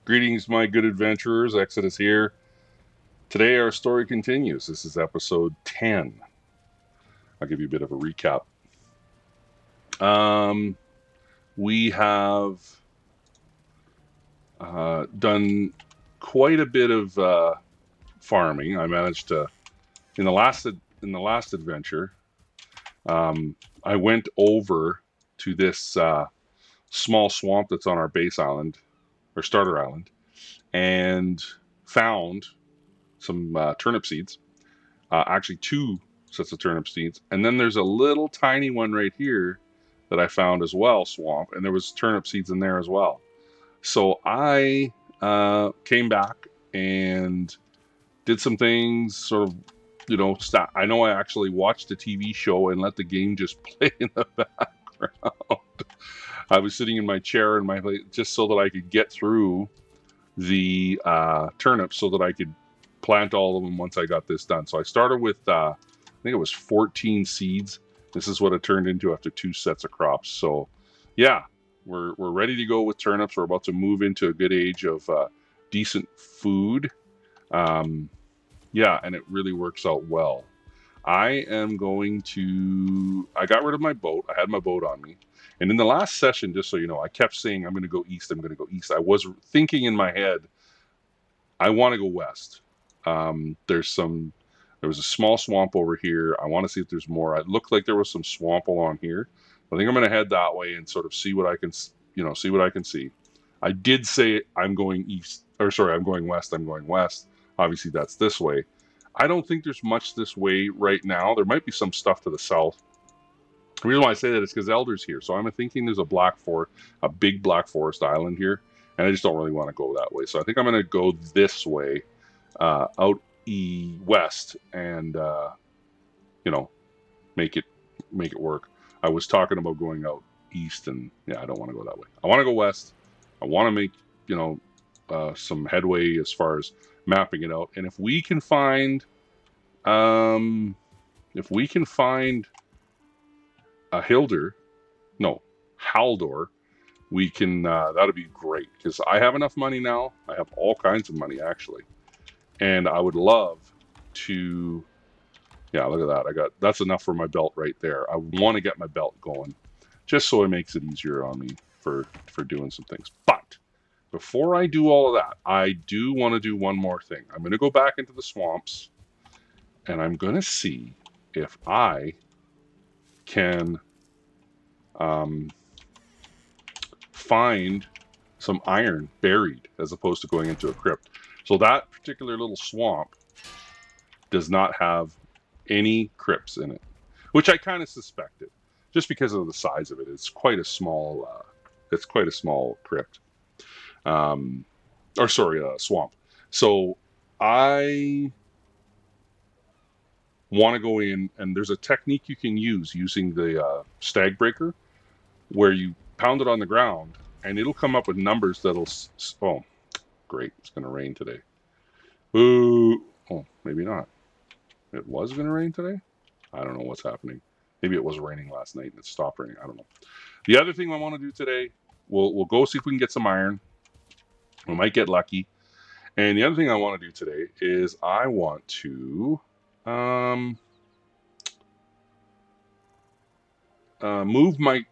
Greetings, my good adventurers. Exodus here. Today, our story continues. This is episode 10. I'll give you a bit of a recap. We have done quite a bit of farming. I managed to, in the last adventure, I went over to this small swamp that's on our base island, or starter island, and found some turnip seeds. Actually, two sets of turnip seeds, and then there's a little tiny one right here that I found as well, swamp, and there was turnip seeds in there as well. So I came back and did some things, sort of, I know I actually watched a TV show and let the game just play in the background. I was sitting in my chair and just so that I could get through the turnips so that I could plant all of them once I got this done. So I started with, I think it was 14 seeds. This is what it turned into after 2 sets of crops. So yeah, we're ready to go with turnips. We're about to move into a good age of decent food. Yeah, and it really works out well. I got rid of my boat. I had my boat on me. And in the last session, just so you know, I kept saying, I'm going to go east. I'm going to go east. I was thinking in my head, I want to go west. There was a small swamp over here. I want to see if there's more. It looked like there was some swamp along here. I think I'm going to head that way and sort of see what I can, see what I can see. I did say I'm going east, or sorry, I'm going west. I'm going west. Obviously, that's this way. I don't think there's much this way right now. There might be some stuff to the south. The reason why I say that is because Elder's here. So I'm thinking there's a big Black Forest island here. And I just don't really want to go that way. So I think I'm going to go this way, out west, and make it work. I was talking about going out east, and yeah, I don't want to go that way. I want to go west. I want to make some headway as far as mapping it out. And if we can find a Haldor, we can, that'll be great, because I have enough money now. I have all kinds of money, actually. And I would love to, yeah, look at that. That's enough for my belt right there. I want to get my belt going, just so it makes it easier on me for doing some things. But before I do all of that, I do want to do one more thing. I'm going to go back into the swamps, and I'm going to see if I can find some iron buried as opposed to going into a crypt. So that particular little swamp does not have any crypts in it, which I kind of suspected, just because of the size of it. It's quite a small crypt, swamp. So I want to go in, and there's a technique you can use using the stag breaker, where you pound it on the ground, and it'll come up with numbers that'll. Oh, great! It's going to rain today. Ooh. Oh, maybe not. It was going to rain today? I don't know what's happening. Maybe it was raining last night and it stopped raining. I don't know. The other thing I want to do today, we'll go see if we can get some iron. We might get lucky. And the other thing I want to do today is I want to move my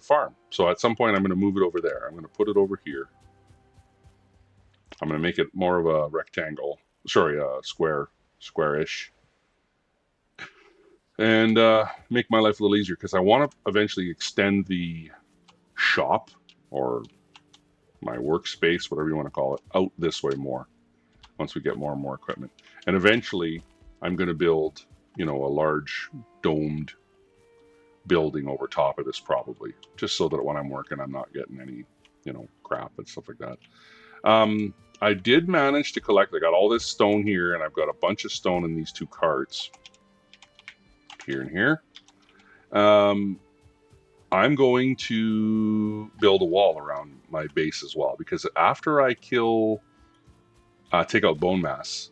farm. So at some point I'm going to move it over there. I'm going to put it over here. I'm going to make it more of a rectangle. Sorry, squarish. And make my life a little easier, because I want to eventually extend the shop, or my workspace, whatever you want to call it, out this way more once we get more and more equipment. And eventually I'm going to build, a large domed building over top of this, probably, just so that when I'm working, I'm not getting any, crap and stuff like that. I did manage to collect, I got all this stone here, and I've got a bunch of stone in these 2 carts. Here and here. I'm going to build a wall around my base as well, because after I take out bone mass,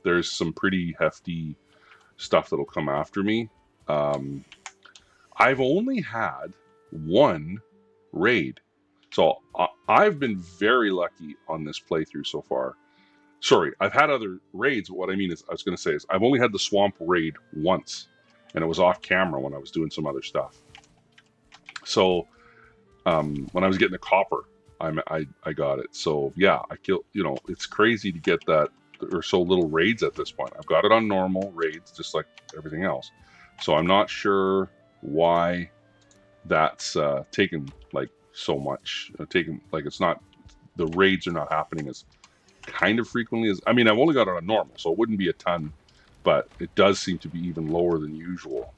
there's some pretty hefty stuff that'll come after me. I've only had 1 raid So I've been very lucky on this playthrough so far. Sorry, I've had other raids. But what I mean is, I was going to say is, I've only had the swamp raid once, and it was off camera when I was doing some other stuff. So when I was getting the copper, I got it. So yeah, I killed. You know, it's crazy to get that. There are so little raids at this point. I've got it on normal raids, just like everything else. So I'm not sure why that's taken like so much. Taken like it's not. The raids are not happening as kind of frequently as. I mean, I've only got it on normal, so it wouldn't be a ton, but it does seem to be even lower than usual.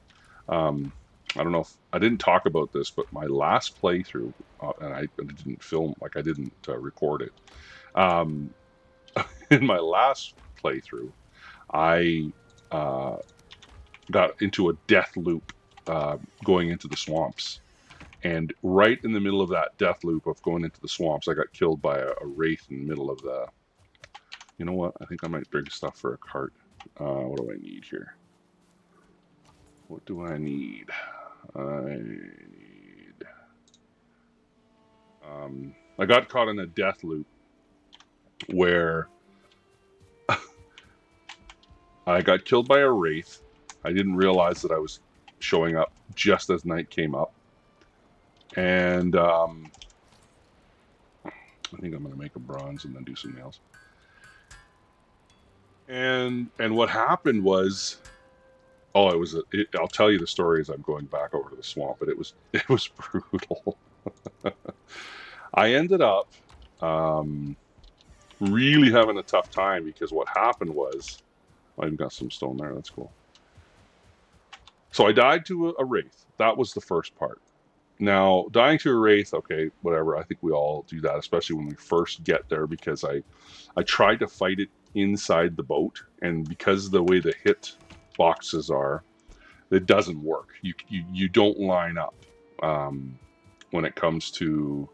I don't know if I didn't talk about this, but my last playthrough, and I didn't film, like I didn't record it. In my last playthrough, I got into a death loop going into the swamps. And right in the middle of that death loop of going into the swamps, I got killed by a wraith in the middle of the... You know what? I think I might bring stuff for a cart. What do I need here? What do I need? I got caught in a death loop where I got killed by a wraith. I didn't realize that I was showing up just as night came up. And I think I'm going to make a bronze and then do some nails. And what happened was... Oh, it was. I'll tell you the story as I'm going back over to the swamp, but it was brutal. I ended up really having a tough time because what happened was, I even got some stone there. That's cool. So I died to a wraith. That was the first part. Now, dying to a wraith, okay, whatever. I think we all do that, especially when we first get there, because I tried to fight it inside the boat, and because of the way the hit boxes are, it doesn't work. You don't line up when it comes to...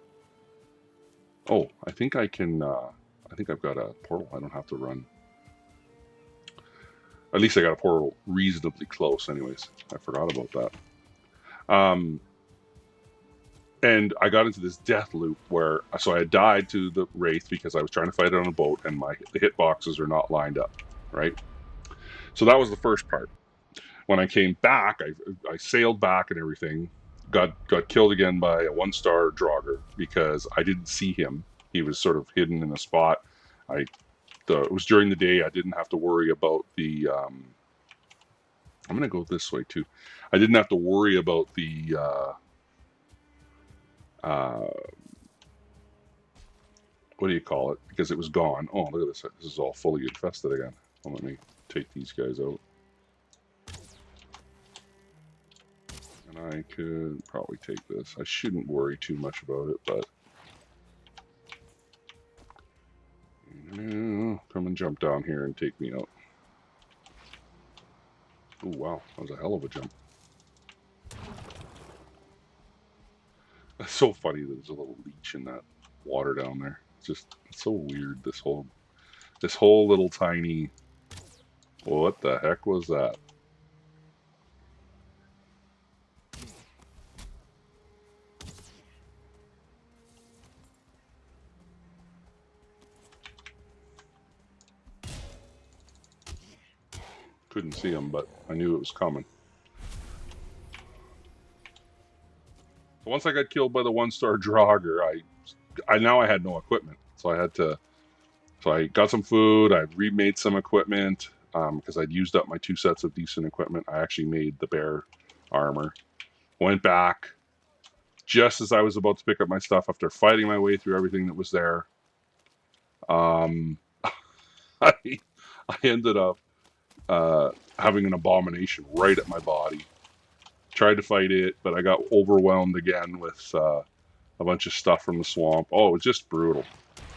Oh, I think I can... I think I've got a portal. I don't have to run. At least I got a portal reasonably close anyways. I forgot about that. And I got into this death loop where... So I had died to the wraith because I was trying to fight it on a boat, and the hit boxes are not lined up, right? So that was the first part. When I came back, I sailed back and everything. Got killed again by a 1-star Draugr because I didn't see him. He was sort of hidden in a spot. It was during the day. I didn't have to worry about the... I'm going to go this way too. I didn't have to worry about the... what do you call it? Because it was gone. Oh, look at this. This is all fully infested again. Well, let me take these guys out. And I could probably take this. I shouldn't worry too much about it, but... Come and jump down here and take me out. Oh, wow. That was a hell of a jump. It's so funny that there's a little leech in that water down there. It's so weird, this whole little tiny... What the heck was that? Couldn't see him, but I knew it was coming. So once I got killed by the 1-star Draugr, I now I had no equipment, so I had to. So I got some food. I remade some equipment because I'd used up my 2 sets of decent equipment. I actually made the bear armor. Went back just as I was about to pick up my stuff after fighting my way through everything that was there. I ended up having an abomination right at my body. Tried to fight it, but I got overwhelmed again with a bunch of stuff from the swamp. Oh, it was just brutal.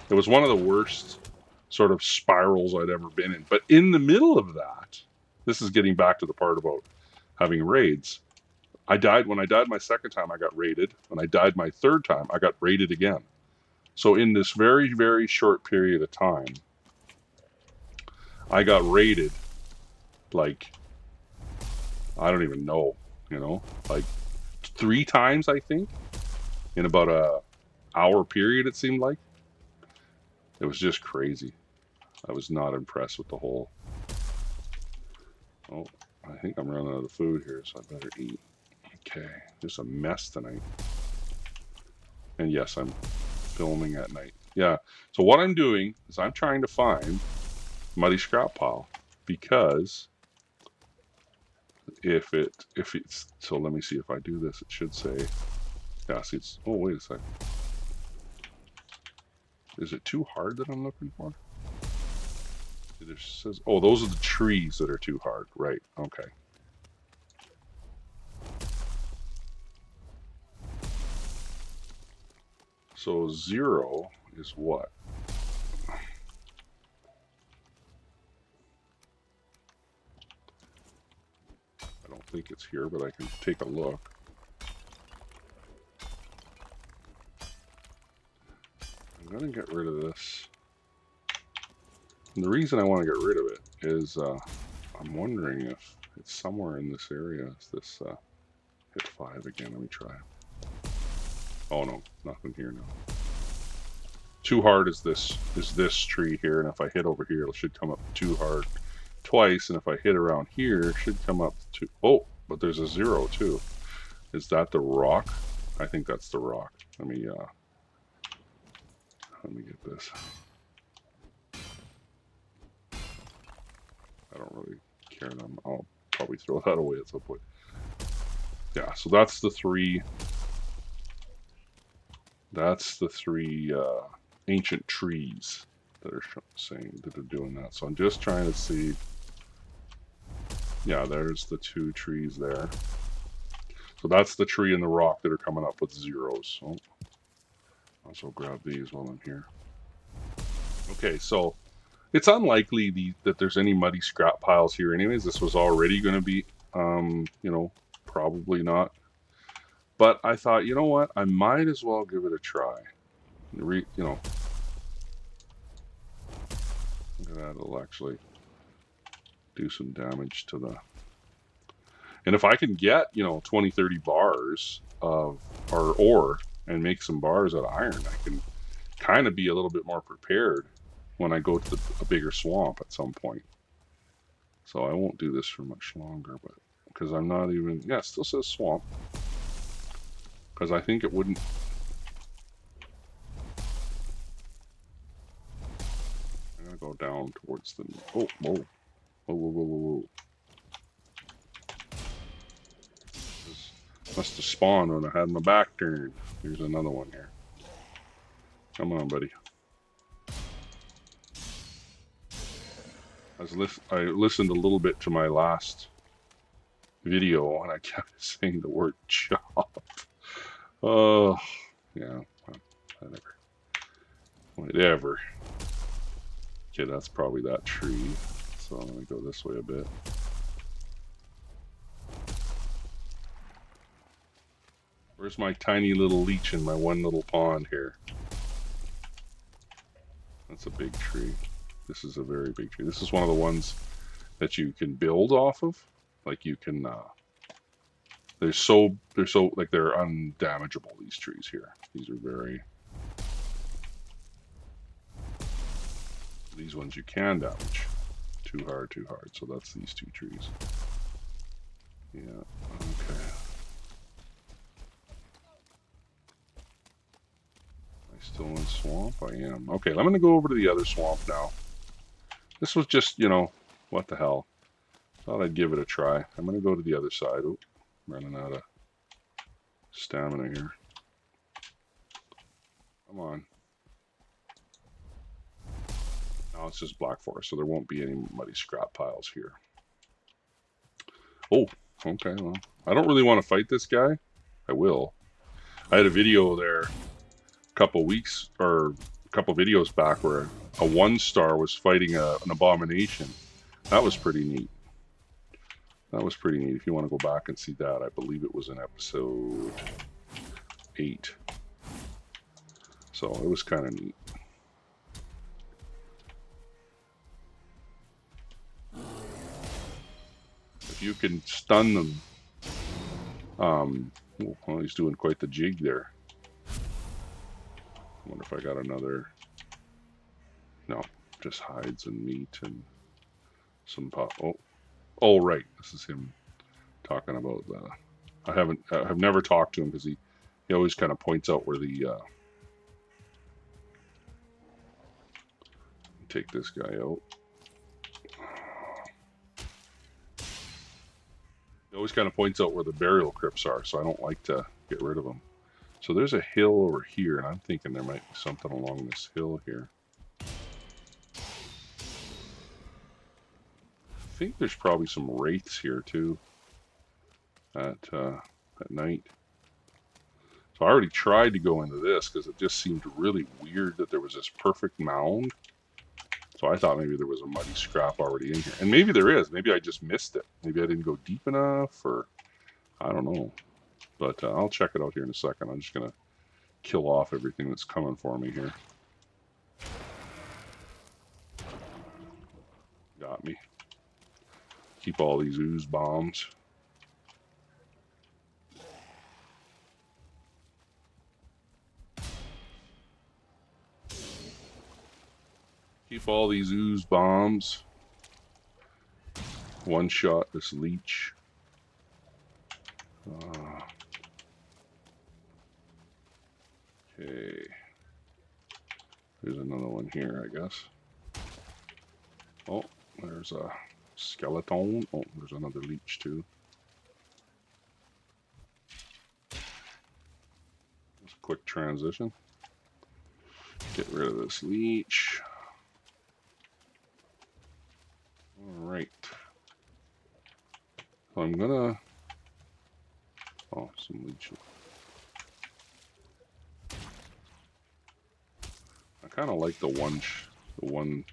It was one of the worst sort of spirals I'd ever been in. But in the middle of that, this is getting back to the part about having raids. When I died my second time, I got raided. When I died my third time, I got raided again. So in this very, very short period of time, I got raided like, I don't even know, like 3 times, I think, in about a hour period, it seemed like. It was just crazy. I was not impressed with the whole... Oh, I think I'm running out of food here, so I better eat. Okay, just a mess tonight. And yes, I'm filming at night. Yeah, so what I'm doing is I'm trying to find muddy scrap pile, because if it's, so let me see if I do this, it should say, yeah, see it's, oh wait a sec. Is it too hard that I'm looking for? It says, oh, those are the trees that are too hard, right? Okay. So 0 is what? I don't think it's here, but I can take a look. I'm going to get rid of this. And the reason I want to get rid of it is I'm wondering if it's somewhere in this area. Is this hit 5 again? Let me try. Oh no, nothing here now. Too hard is this tree here, and if I hit over here, it should come up too hard twice, and if I hit around here, it should come up to, oh, but there's a 0 too. Is that the rock? I think that's the rock. Let me get this. I don't really care. I'll probably throw that away at some point. Yeah, so that's the three. That's the three ancient trees that are saying that are doing that. So I'm just trying to see. Yeah, there's the 2 trees there. So that's the tree and the rock that are coming up with 0s. So I'll also grab these while I'm here. Okay, so it's unlikely that there's any muddy scrap piles here anyways. This was already going to be, you know, probably not. But I thought, you know what? I might as well give it a try. You know, that'll actually do some damage to the... And if I can get, you know, 20, 30 bars of our ore and make some bars out of iron, I can kind of be a little bit more prepared when I go to a bigger swamp at some point. So I won't do this for much longer, but because I'm not even... Yeah, it still says swamp. Because I think it wouldn't... I'm going to go down towards the... Oh, whoa. Whoa, whoa, whoa, whoa, whoa. Must have spawned when I had my back turned. Here's another one here. Come on, buddy. I listened a little bit to my last video and I kept saying the word chop. Oh, yeah. Whatever. Okay, that's probably that tree. So let me go this way a bit. Where's my tiny little leech in my one little pond here? That's a big tree. This is a very big tree. This is one of the ones that you can build off of. Like you can, they're so like they're undamageable, these trees here. These are very, these ones you can damage. Too hard. So that's these 2 trees. Yeah, okay. Still in swamp? I am. Okay, I'm going to go over to the other swamp now. This was just, you know, what the hell. Thought I'd give it a try. I'm going to go to the other side. Oh, running out of stamina here. Come on. Now it's just black forest, so there won't be any muddy scrap piles here. Oh, okay, well, I don't really want to fight this guy. I will. I had a video there couple weeks or a couple videos back where a 1-star was fighting an abomination. That was pretty neat. If you want to go back and see that, I believe it was in episode 8. So it was kind of neat. If you can stun them, well, he's doing quite the jig there. I wonder if I got another. No, just hides and meat and some pot. Oh, right. This is him talking about the. I've never talked to him because he always kind of points out where the. Take this guy out. He always kind of points out where the burial crypts are, so I don't like to get rid of them. So there's a hill over here, and I'm thinking there might be something along this hill here. I think there's probably some wraiths here too at night. So I already tried to go into this because it just seemed really weird that there was this perfect mound. So I thought maybe there was a muddy scrap already in here. And maybe there is. Maybe I just missed it. Maybe I didn't go deep enough, or I don't know. But I'll check it out here in a second. I'm just going to kill off everything that's coming for me here. Got me. Keep all these ooze bombs. Keep all these ooze bombs. One shot this leech. Okay. There's another one here, I guess. Oh, there's a skeleton. Oh, there's another leech too. Just a quick transition. Get rid of this leech. Alright. So I'm gonna... Oh, some leech. I kind of like the one...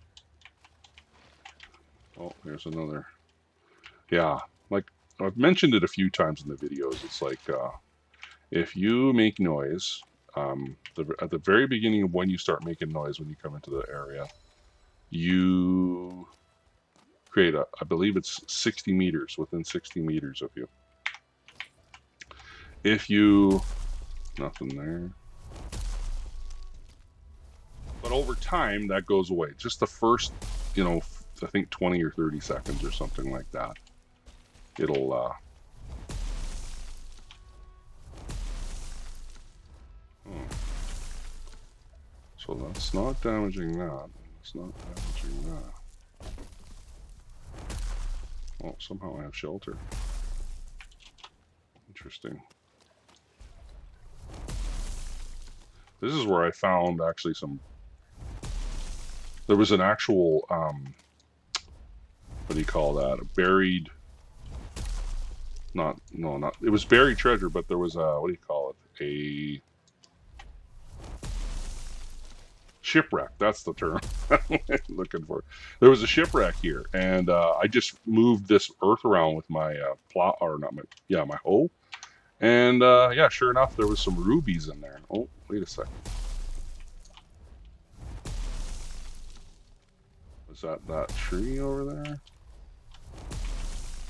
Oh, there's another. Yeah, like I've mentioned it a few times in the videos. It's like if you make noise, at the very beginning of when you start making noise, when you come into the area, you create I believe it's 60 meters, within 60 meters of you. If you, nothing there. But over time, that goes away. Just the first, I think 20 or 30 seconds or something like that. It'll, So that's not damaging that. It's not damaging that. Oh, somehow I have shelter. Interesting. This is where I found actually there was an actual, what do you call that? A buried, it was buried treasure, but there was a, what do you call it? A shipwreck. That's the term I'm looking for. There was a shipwreck here, and I just moved this earth around with my plow, or not my, yeah, my hoe. And yeah, sure enough, there was some rubies in there. Oh, wait a second. Is that tree over there?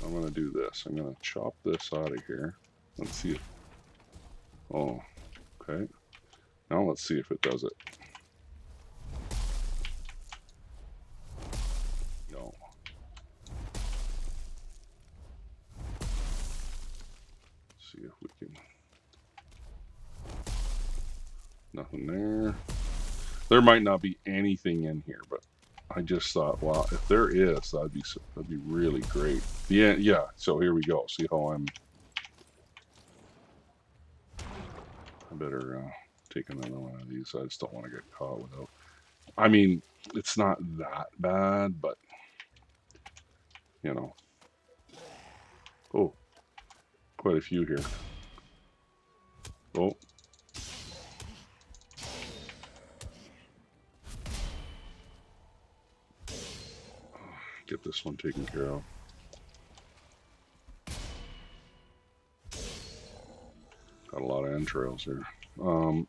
I'm gonna do this. I'm gonna chop this out of here. Let's see if, oh, okay. Now let's see if it does it. No. Let's see if we can. Nothing there. There might not be anything in here, but I just thought, well, if there is, that'd be really great. Yeah. So here we go. See how I better take another one of these. I just don't want to get caught without. I mean, it's not that bad, but Oh, quite a few here. Oh. Get this one taken care of. Got a lot of entrails here. Oh,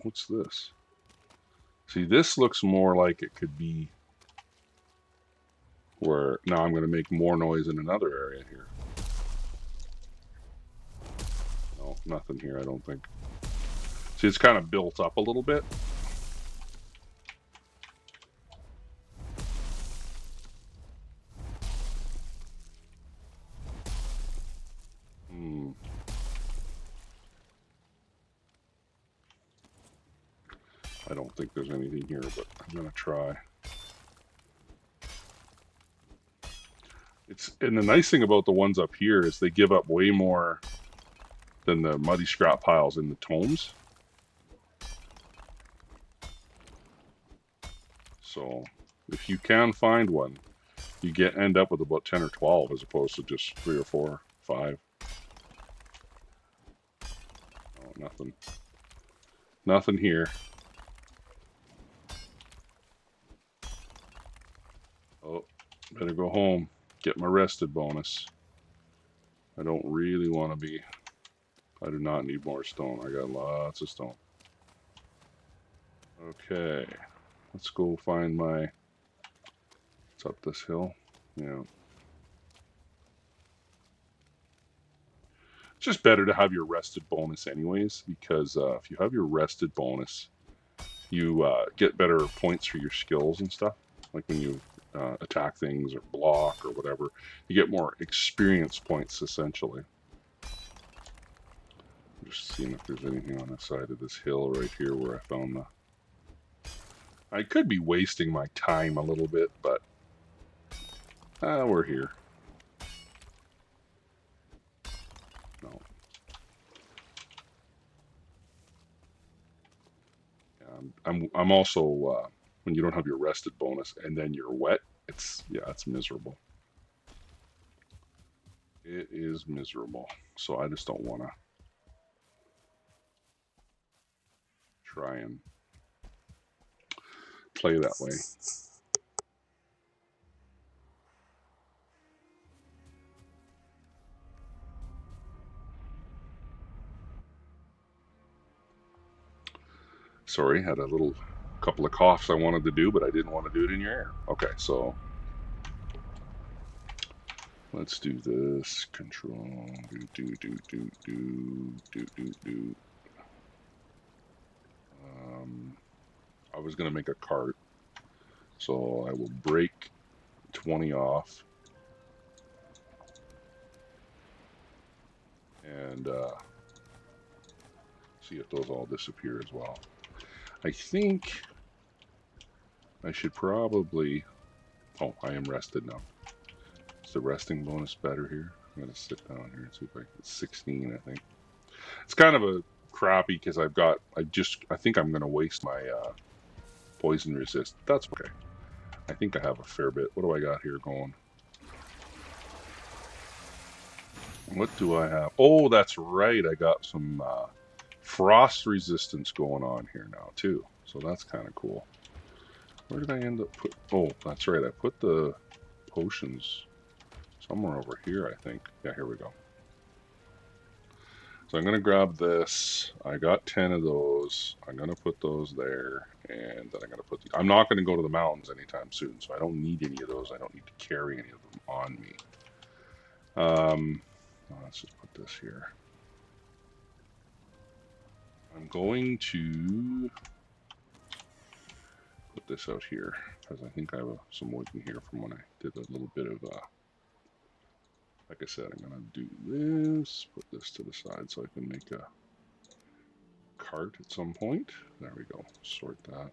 what's this? See, this looks more like it could be where now I'm going to make more noise in another area here. No, nothing here, I don't think. See, it's kind of built up a little bit. I don't think there's anything here, but I'm gonna try. And the nice thing about the ones up here is they give up way more than the muddy scrap piles in the tomes. So if you can find one, you end up with about 10 or 12 as opposed to just 3 or 4, 5. Oh, nothing. Nothing here. Oh, better go home. Get my rested bonus. I don't really want to be. I do not need more stone. I got lots of stone. Okay. Let's go find my. It's up this hill. Yeah. It's just better to have your rested bonus anyways, because if you have your rested bonus, you get better points for your skills and stuff. Like when you attack things or block or whatever, you get more experience points essentially. I'm just seeing if there's anything on the side of this hill right here where I found the. I could be wasting my time a little bit, but we're here. No. I'm also when you don't have your rested bonus and then you're wet, it's miserable. It is miserable. So I just don't want to try and play that way. Sorry, had a couple of coughs I wanted to do, but I didn't want to do it in your ear. Okay, so let's do this. Control. Do. I was gonna make a cart, so I will break 20 off, and see if those all disappear as well. I think I should probably. Oh, I am rested now. Is the resting bonus better here? I'm gonna sit down here and see if I get 16. I think it's kind of a crappy because I think I'm gonna waste my poison resist. That's okay. I think I have a fair bit. What do I got here going? What do I have? Oh, that's right. I got some frost resistance going on here now too. So that's kind of cool. Where did I end up put? Oh, that's right. I put the potions somewhere over here, I think. Yeah, here we go. So I'm going to grab this. I got 10 of those. I'm going to put those there. And then I'm going to put I'm not going to go to the mountains anytime soon, so I don't need any of those. I don't need to carry any of them on me. Let's just put this here. I'm going to put this out here because I think I have some wood in here from when I did a little bit of like I said, I'm going to do this, put this to the side so I can make a cart at some point. There we go. Sort that.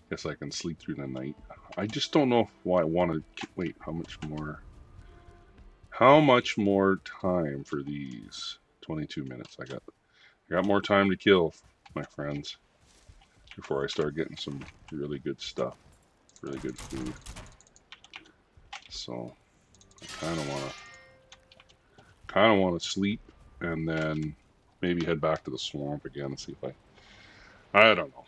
Guess I can sleep through the night. I just don't know why I want to. Wait, how much more? How much more time for these? 22 minutes. I got more time to kill, my friends, before I start getting some really good stuff, really good food. So I kind of want to sleep and then maybe head back to the swamp again and see if I don't know.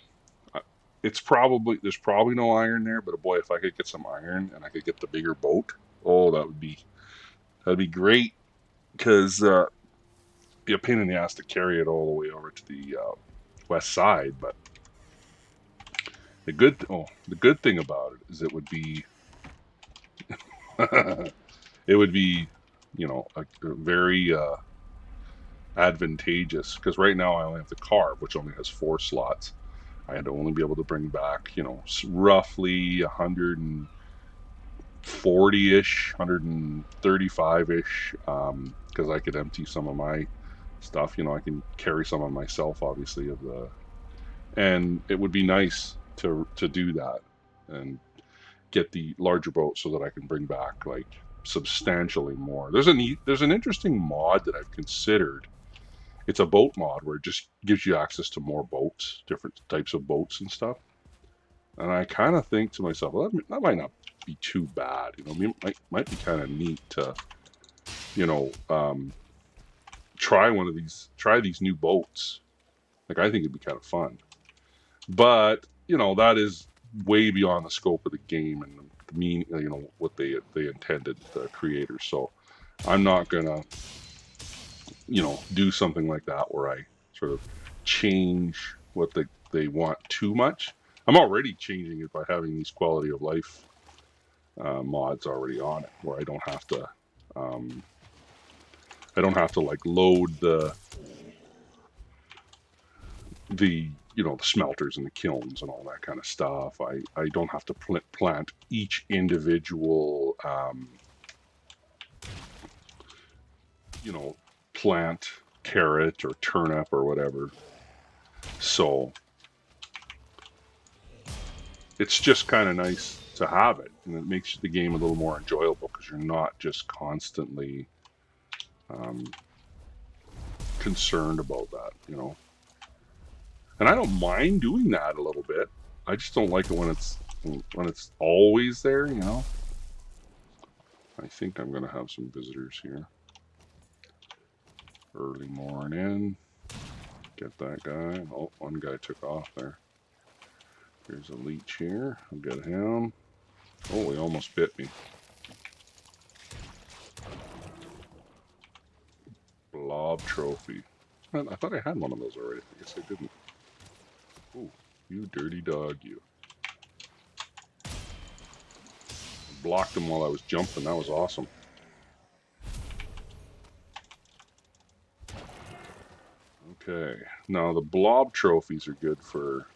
There's probably no iron there, but boy, if I could get some iron and I could get the bigger boat, oh, that'd be great, because be a pain in the ass to carry it all the way over to the west side. But the good thing about it is it would be a very advantageous, because right now I only have the car, which only has 4 slots. I had to only be able to bring back, roughly 140-ish, 135-ish, because I could empty some of my stuff. You know, I can carry some of myself, obviously, of the, and it would be nice to do that and get the larger boat so that I can bring back like substantially more. There's an interesting mod that I've considered. It's a boat mod where it just gives you access to more boats, different types of boats and stuff. And I kind of think to myself, well, that might not be too bad. You know, it might be kind of neat to, you know, try these new boats. Like, I think it'd be kind of fun. But, you know, that is way beyond the scope of the game and the mean, you know, what they intended, the creators. So I'm not gonna, you know, do something like that where I sort of change what they want too much. I'm already changing it by having these quality of life mods already on it, where I don't have to like load the you know, the smelters and the kilns and all that kind of stuff. I don't have to plant each individual you know, plant carrot or turnip or whatever. So it's just kind of nice to have it, and it makes the game a little more enjoyable because you're not just constantly concerned about that, you know. And I don't mind doing that a little bit. I just don't like it when it's always there, you know. I think I'm gonna have some visitors here. Early morning. Get that guy. Oh, one guy took off there. Here's a leech here. I'll get him. Oh, he almost bit me. Blob trophy. I thought I had one of those already. I guess I didn't. Oh, you dirty dog, you. Blocked him while I was jumping. That was awesome. Okay. Now the blob trophies are good for,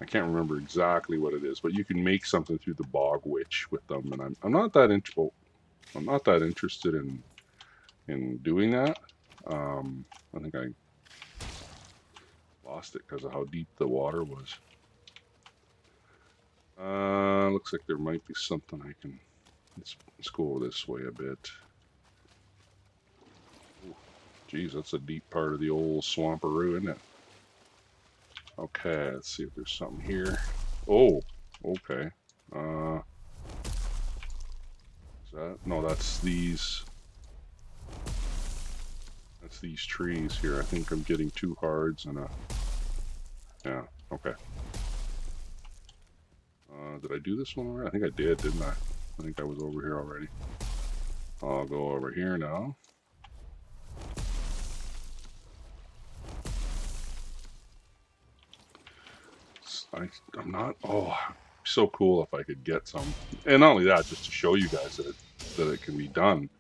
I can't remember exactly what it is, but you can make something through the bog witch with them, and I'm not that interested in doing that. I think I lost it because of how deep the water was. Looks like there might be something I can. Let's go this way a bit. Ooh, geez, that's a deep part of the old swamperoo, isn't it? Okay, let's see if there's something here. Oh, okay. Is that? No, that's these. That's these trees here. I think I'm getting 2 hards and a. Yeah. Okay. Did I do this one already? I think I did, didn't I? I think I was over here already. I'll go over here now. I'm not. Oh, so cool if I could get some. And not only that, just to show you guys that it can be done.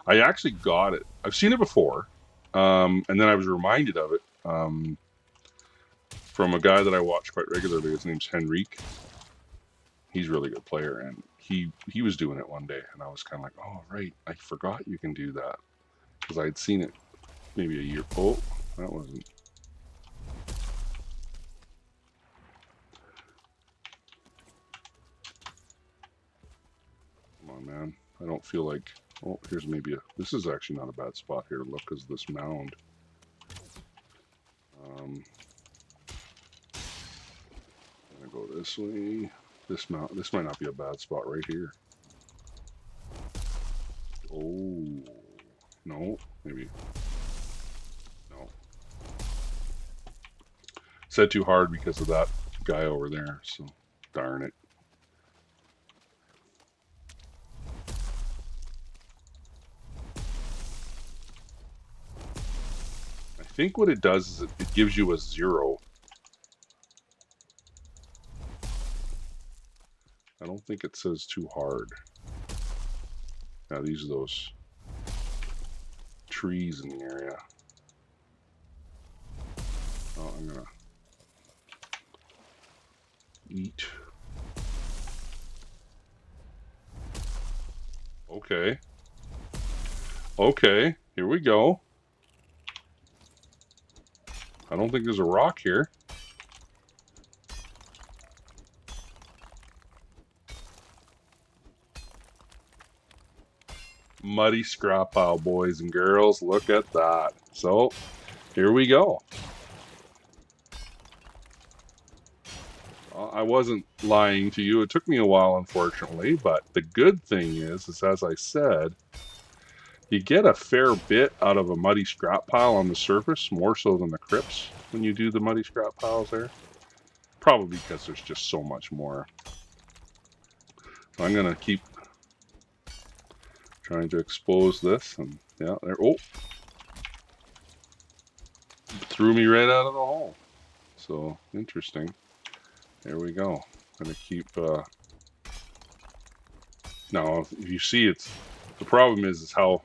I actually got it. I've seen it before, and then I was reminded of it from a guy that I watch quite regularly. His name's Henrique. He's a really good player, and he was doing it one day, and I was kind of like, oh right, I forgot you can do that, because I'd seen it maybe a year. Oh, that wasn't. Come on, man. I don't feel like. Oh, here's maybe a. This is actually not a bad spot here to look, because this mound. I'm gonna go this way. This might not be a bad spot right here. Oh, no, maybe. No. Said too hard because of that guy over there, so darn it. I think what it does is it gives you a 0. I don't think it says too hard. Now these are those trees in the area. Oh, I'm gonna eat. Okay. Okay, here we go. I don't think there's a rock here. Muddy scrap pile, boys and girls. Look at that. So, here we go. I wasn't lying to you. It took me a while, unfortunately, but the good thing is as I said, you get a fair bit out of a muddy scrap pile on the surface, more so than the crypts when you do the muddy scrap piles there. Probably because there's just so much more. So I'm gonna keep trying to expose this, and yeah, there. Oh, threw me right out of the hole. So interesting. There we go. Gonna keep. Now, if you see, it's the problem is how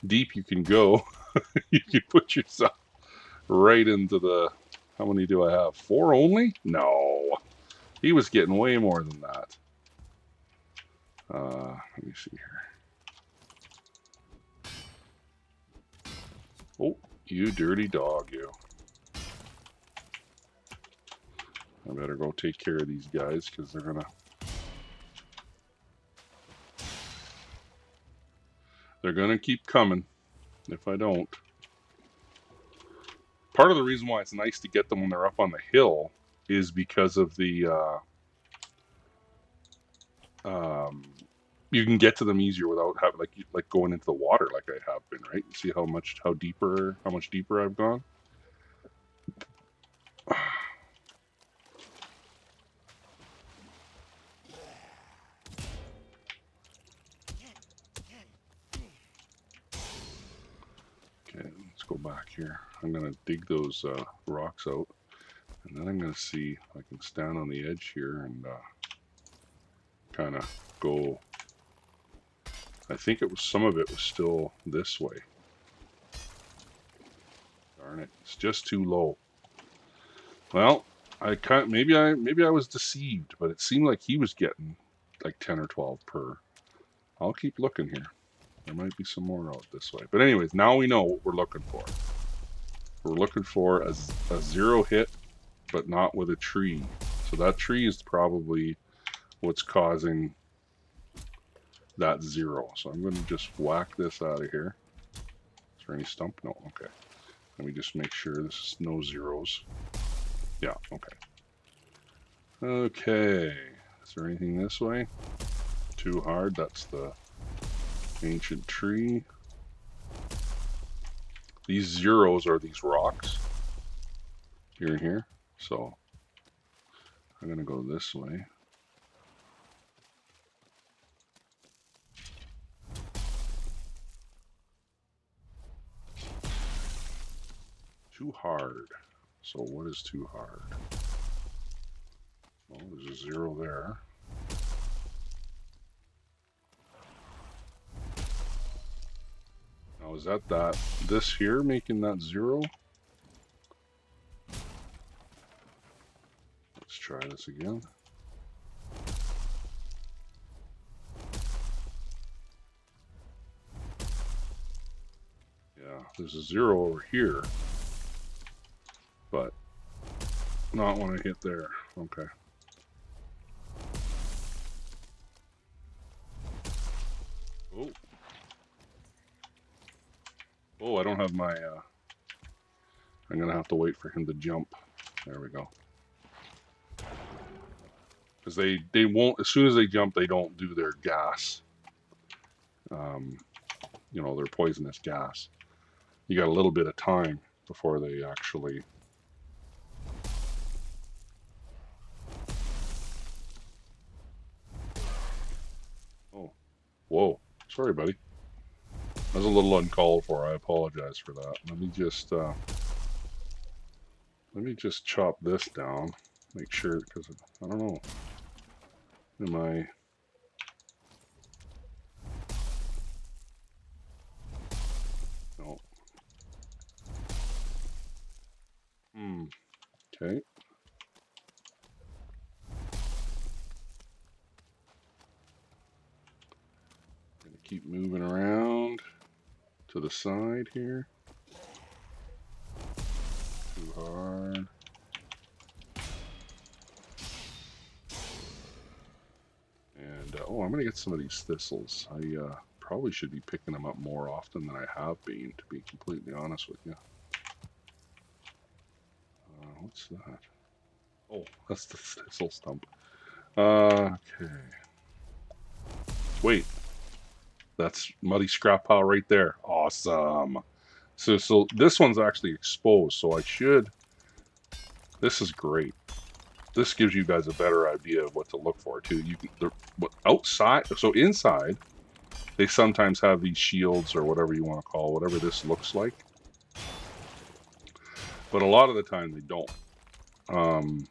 deep you can go. You can put yourself right into the. How many do I have? 4 only? No, he was getting way more than that. Let me see here. Oh, you dirty dog, you. I better go take care of these guys because they're gonna keep coming if I don't. Part of the reason why it's nice to get them when they're up on the hill is because of the you can get to them easier without having like going into the water like I have been, right? You see how much deeper I've gone? Okay, let's go back here. I'm gonna dig those rocks out, and then I'm gonna see if I can stand on the edge here and kind of go. I think some of it was still this way. Darn it, it's just too low. Well, maybe I was deceived, but it seemed like he was getting like 10 or 12 per. I'll keep looking here. There might be some more out this way. But anyways, now we know what we're looking for. We're looking for a 0 hit, but not with a tree. So that tree is probably what's causing that 0. So I'm going to just whack this out of here. Is there any stump? No, okay. Let me just make sure this is no 0s. Yeah, okay. Okay. Is there anything this way? Too hard. That's the ancient tree. These 0s are these rocks here and here. So I'm going to go this way. Too hard. So what is too hard? Well, there's a 0 there. Now is that this here making that 0? Let's try this again. Yeah, there's a 0 over here, but not when I hit there. Okay. Oh. Oh, I don't have my, I'm gonna have to wait for him to jump. There we go. Because they won't, as soon as they jump, they don't do their gas. You know, their poisonous gas. You got a little bit of time before they actually. Oh, whoa! Sorry, buddy. That was a little uncalled for. I apologize for that. Let me just chop this down. Make sure, because I don't know. Am I? No. Okay. Gonna keep moving around to the side here. Too too hard. And, oh, I'm going to get some of these thistles. I probably should be picking them up more often than I have been, to be completely honest with you. What's that? Oh, that's the thistle stump. Okay. Wait. That's muddy scrap pile right there. Awesome. So this one's actually exposed, so I should... This is great. This gives you guys a better idea of what to look for, too. You can, outside, so inside, they sometimes have these shields or whatever you want to call whatever this looks like. But a lot of the time they don't. And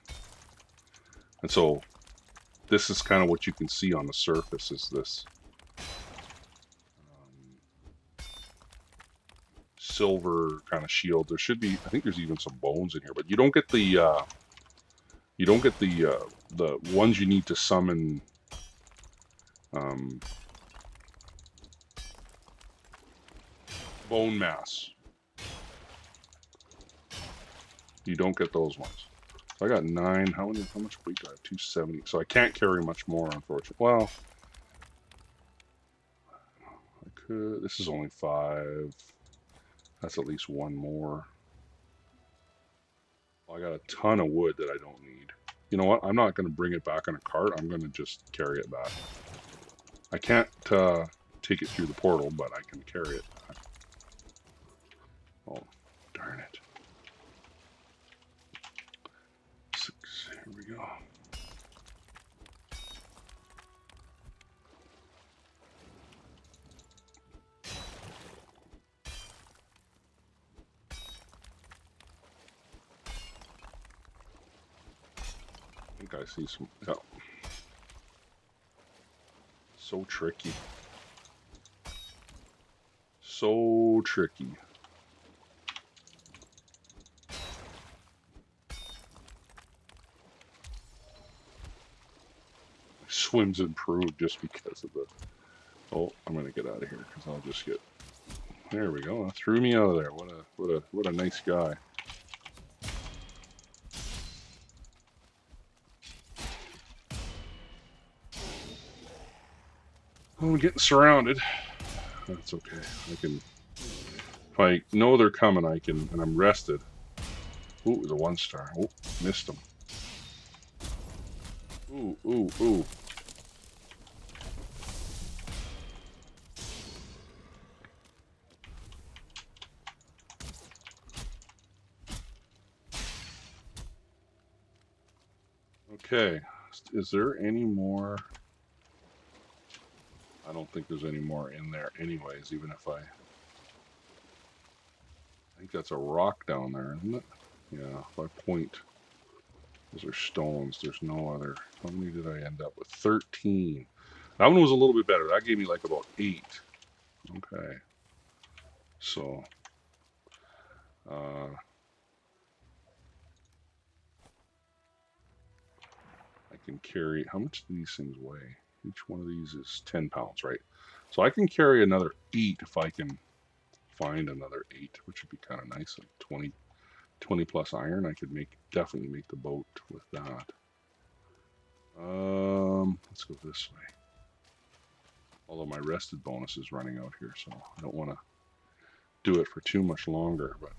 so this is kind of what you can see on the surface is this silver kind of shield. There should be, I think there's even some bones in here, but you don't get the the ones you need to summon bone mass. You don't get those ones. So I got 9. How much weight do I have? 270. So I can't carry much more, unfortunately. Well, I could. This is only 5. That's at least 1 more. Well, I got a ton of wood that I don't need. You know what? I'm not going to bring it back on a cart. I'm going to just carry it back. I can't take it through the portal, but I can carry it back. Oh, darn it. 6. Here we go. I think I see some. Yeah. So tricky. So tricky. Swim's improved just because of the... Oh, I'm gonna get out of here because I'll just get... There we go. That threw me out of there. What a nice guy. Oh, I'm getting surrounded. That's okay. I can... If I know they're coming, I can... And I'm rested. Ooh, it was a 1-star. Oh, missed him. Ooh, ooh, ooh. Okay. Is there any more? I don't think there's any more in there anyways, even if I think that's a rock down there, isn't it? Yeah, if I point, those are stones. There's no other. How many did I end up with? 13. That one was a little bit better. That gave me like about 8. Okay. So, I can carry, how much do these things weigh? Each one of these is 10 pounds, right? So I can carry another 8 if I can find another 8, which would be kind of nice. Like 20 plus iron, I could definitely make the boat with that. Let's go this way. Although my rested bonus is running out here, so I don't want to do it for too much longer, but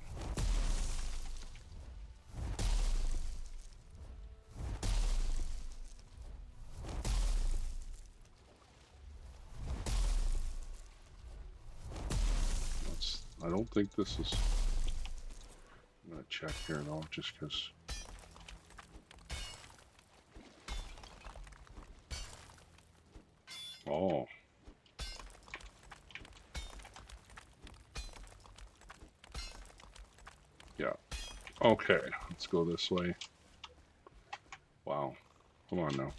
I don't think this is... I'm going to check here though, just because... Oh. Yeah. Okay, let's go this way. Wow. Come on now.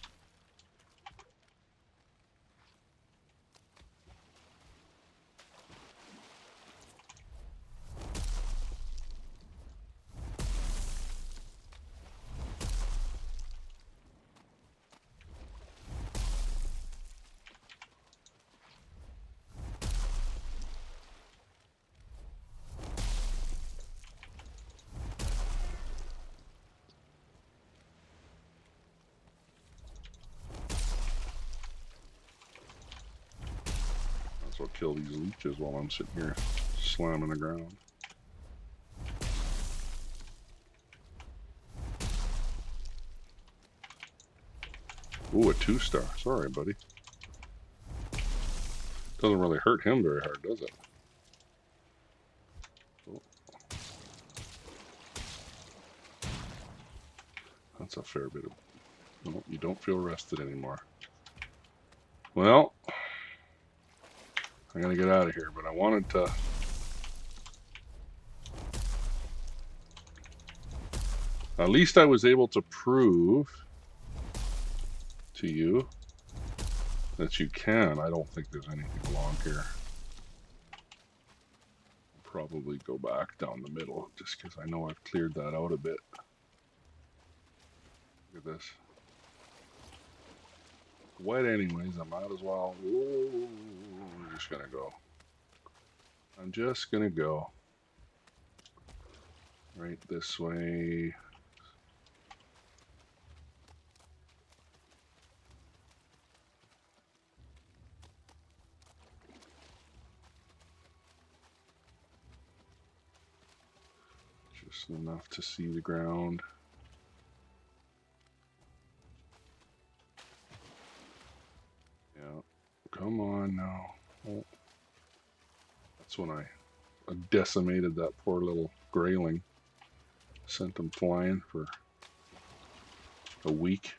well kill these leeches while I'm sitting here slamming the ground. Ooh, a 2-star. Sorry, buddy. Doesn't really hurt him very hard, does it? Oh. That's a fair bit of... No, you don't feel rested anymore. Well, I'm gonna get out of here, but I wanted to... At least I was able to prove to you that you can. I don't think there's anything along here. I'll probably go back down the middle just because I know I've cleared that out a bit. Look at this. Wet anyways, I might as well. Ooh, I'm just gonna go. I'm just gonna go right this way. Just enough to see the ground. Yeah, come on now. Oh. That's when I decimated that poor little grayling. Sent him flying for a week.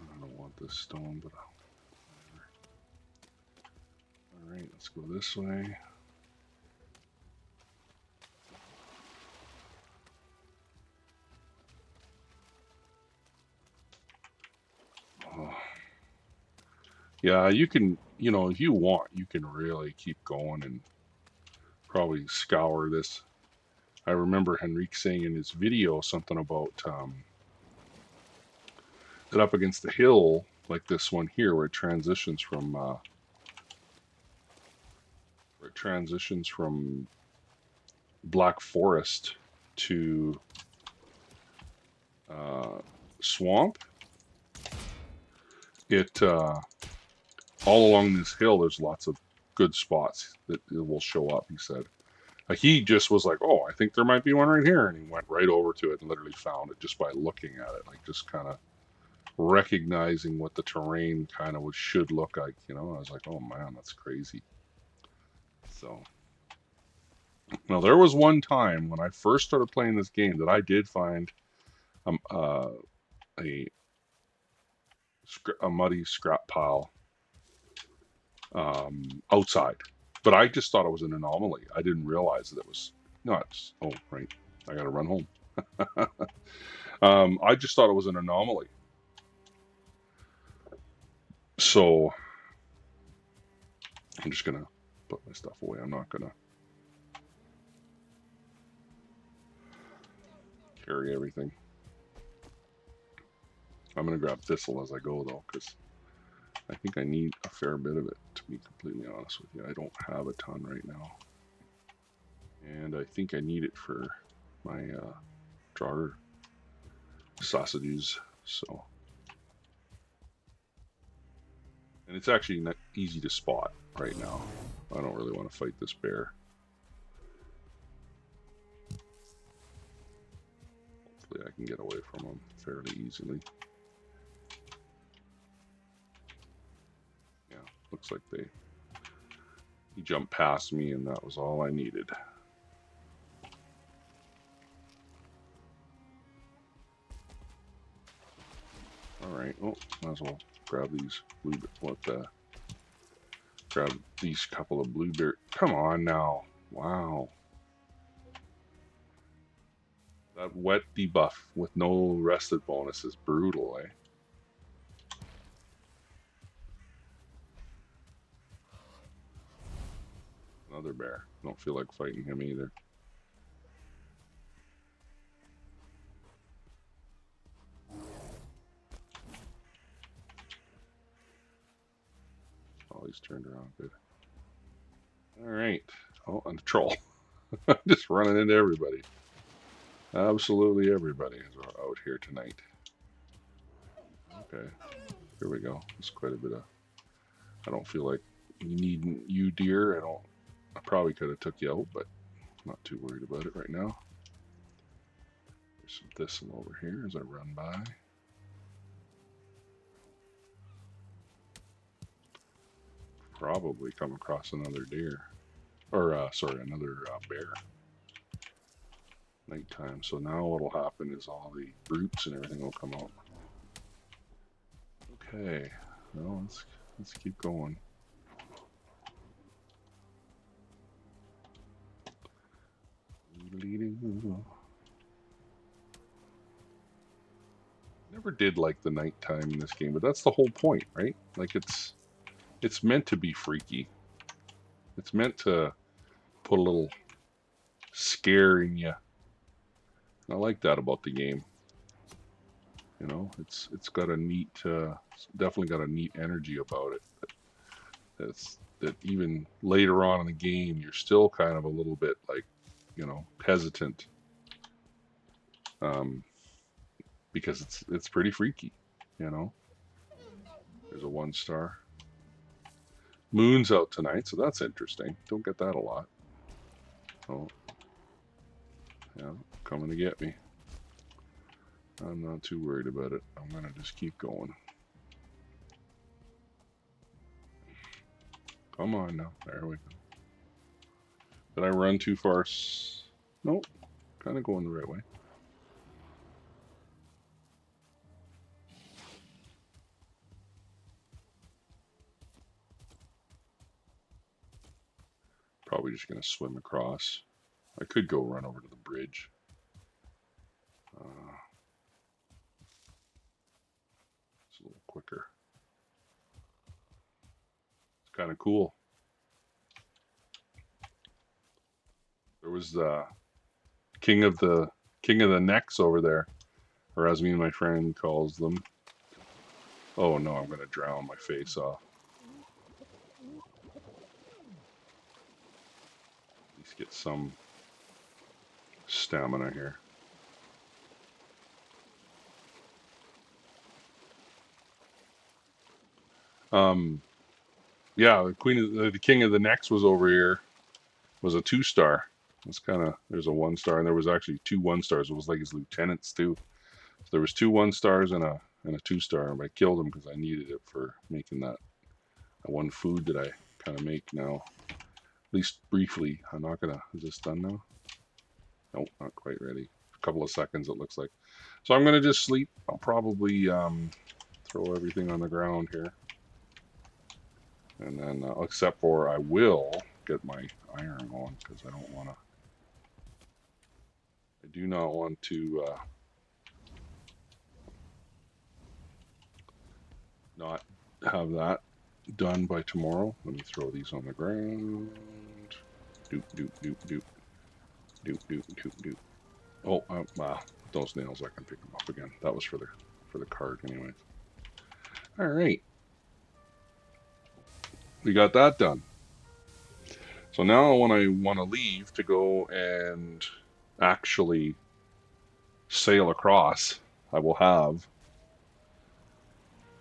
I don't want this stone, but whatever. Alright, let's go this way. Oh. Yeah, you can, you know, if you want, you can really keep going and probably scour this. I remember Henrique saying in his video something about that up against the hill, like this one here, where it transitions from Black Forest to swamp. It all along this hill, there's lots of good spots that it will show up. He said. He just was like, oh, I think there might be one right here. And he went right over to it and literally found it just by looking at it. Like just kind of recognizing what the terrain kind of should look like, you know. I was like, oh man, that's crazy. So, now there was one time when I first started playing this game that I did find a muddy scrap pile outside. But I just thought it was an anomaly. I didn't realize that it was nuts. Oh, right. I got to run home. I just thought it was an anomaly. So I'm just going to put my stuff away. I'm not going to carry everything. I'm going to grab thistle as I go, though, because I think I need a fair bit of it, to be completely honest with you. I don't have a ton right now. And I think I need it for my drawer sausages, so. And it's actually not easy to spot right now. I don't really want to fight this bear. Hopefully I can get away from him fairly easily. Yeah, looks like he jumped past me and that was all I needed. Alright, oh, might as well grab these grab these couple of blueberry. Come on now. Wow. That wet debuff with no rested bonus is brutal, eh? Another bear. Don't feel like fighting him either. Oh, he's turned around good. Alright. Oh, and a troll. Just running into everybody. Absolutely everybody is out here tonight. Okay. Here we go. There's quite a bit of I don't feel like you need you, deer. I probably could have took you out, but I'm not too worried about it right now. There's some thistle over here as I run by. Probably come across another deer. Or, sorry, another bear. Nighttime. So now what'll happen is all the roots and everything will come out. Okay. Well, let's keep going. Never did like the nighttime in this game, but that's the whole point, right? Like it's meant to be freaky. It's meant to put a little scare in you. I like that about the game. You know, it's got a neat, definitely got a neat energy about it. That even later on in the game, you're still kind of a little bit like, you know, hesitant, because it's pretty freaky. You know, there's a 1-star. Moon's out tonight, so that's interesting. Don't get that a lot. Oh, yeah, coming to get me. I'm not too worried about it. I'm gonna just keep going. Come on now. There we go. Did I run too far? Nope. Kind of going the right way. Probably just gonna swim across. I could go run over to the bridge. It's a little quicker. It's kind of cool. There was the king of the necks over there, or as me and my friend calls them. Oh no, I'm gonna drown my face off. At least get some stamina here. Yeah, the king of the necks was over here. Was a 2-star. It's kind of, there's a 1-star, and there was actually 2 1-stars. It was like his lieutenants too. So there was 2 1-stars and a 2-star. And I killed him because I needed it for making that one food that I kind of make now. At least briefly. I'm not gonna. Is this done now? Nope, not quite ready. A couple of seconds it looks like. So I'm gonna just sleep. I'll probably throw everything on the ground here. And then, except for I will get my iron on because I don't want to. I do not want to not have that done by tomorrow. Let me throw these on the ground. Doop, doop, doop, doop. Doop, doop, doop, doop. Oh, those nails, I can pick them up again. That was for the card anyways. All right. We got that done. So now when I want to leave to go and actually sail across, I will have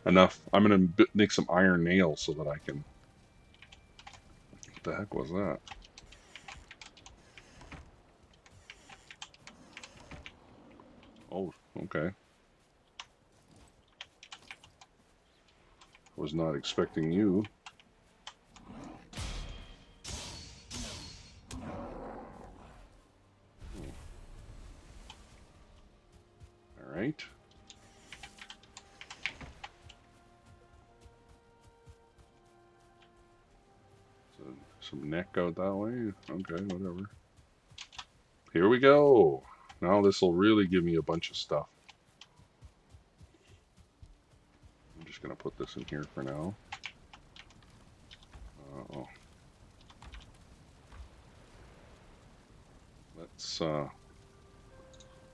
enough. I'm going to make some iron nails so that I can... What the heck was that? Oh, okay. Was not expecting you. All right. So some neck out that way. Okay, whatever. Here we go. Now this will really give me a bunch of stuff. I'm just going to put this in here for now. Uh-oh. Let's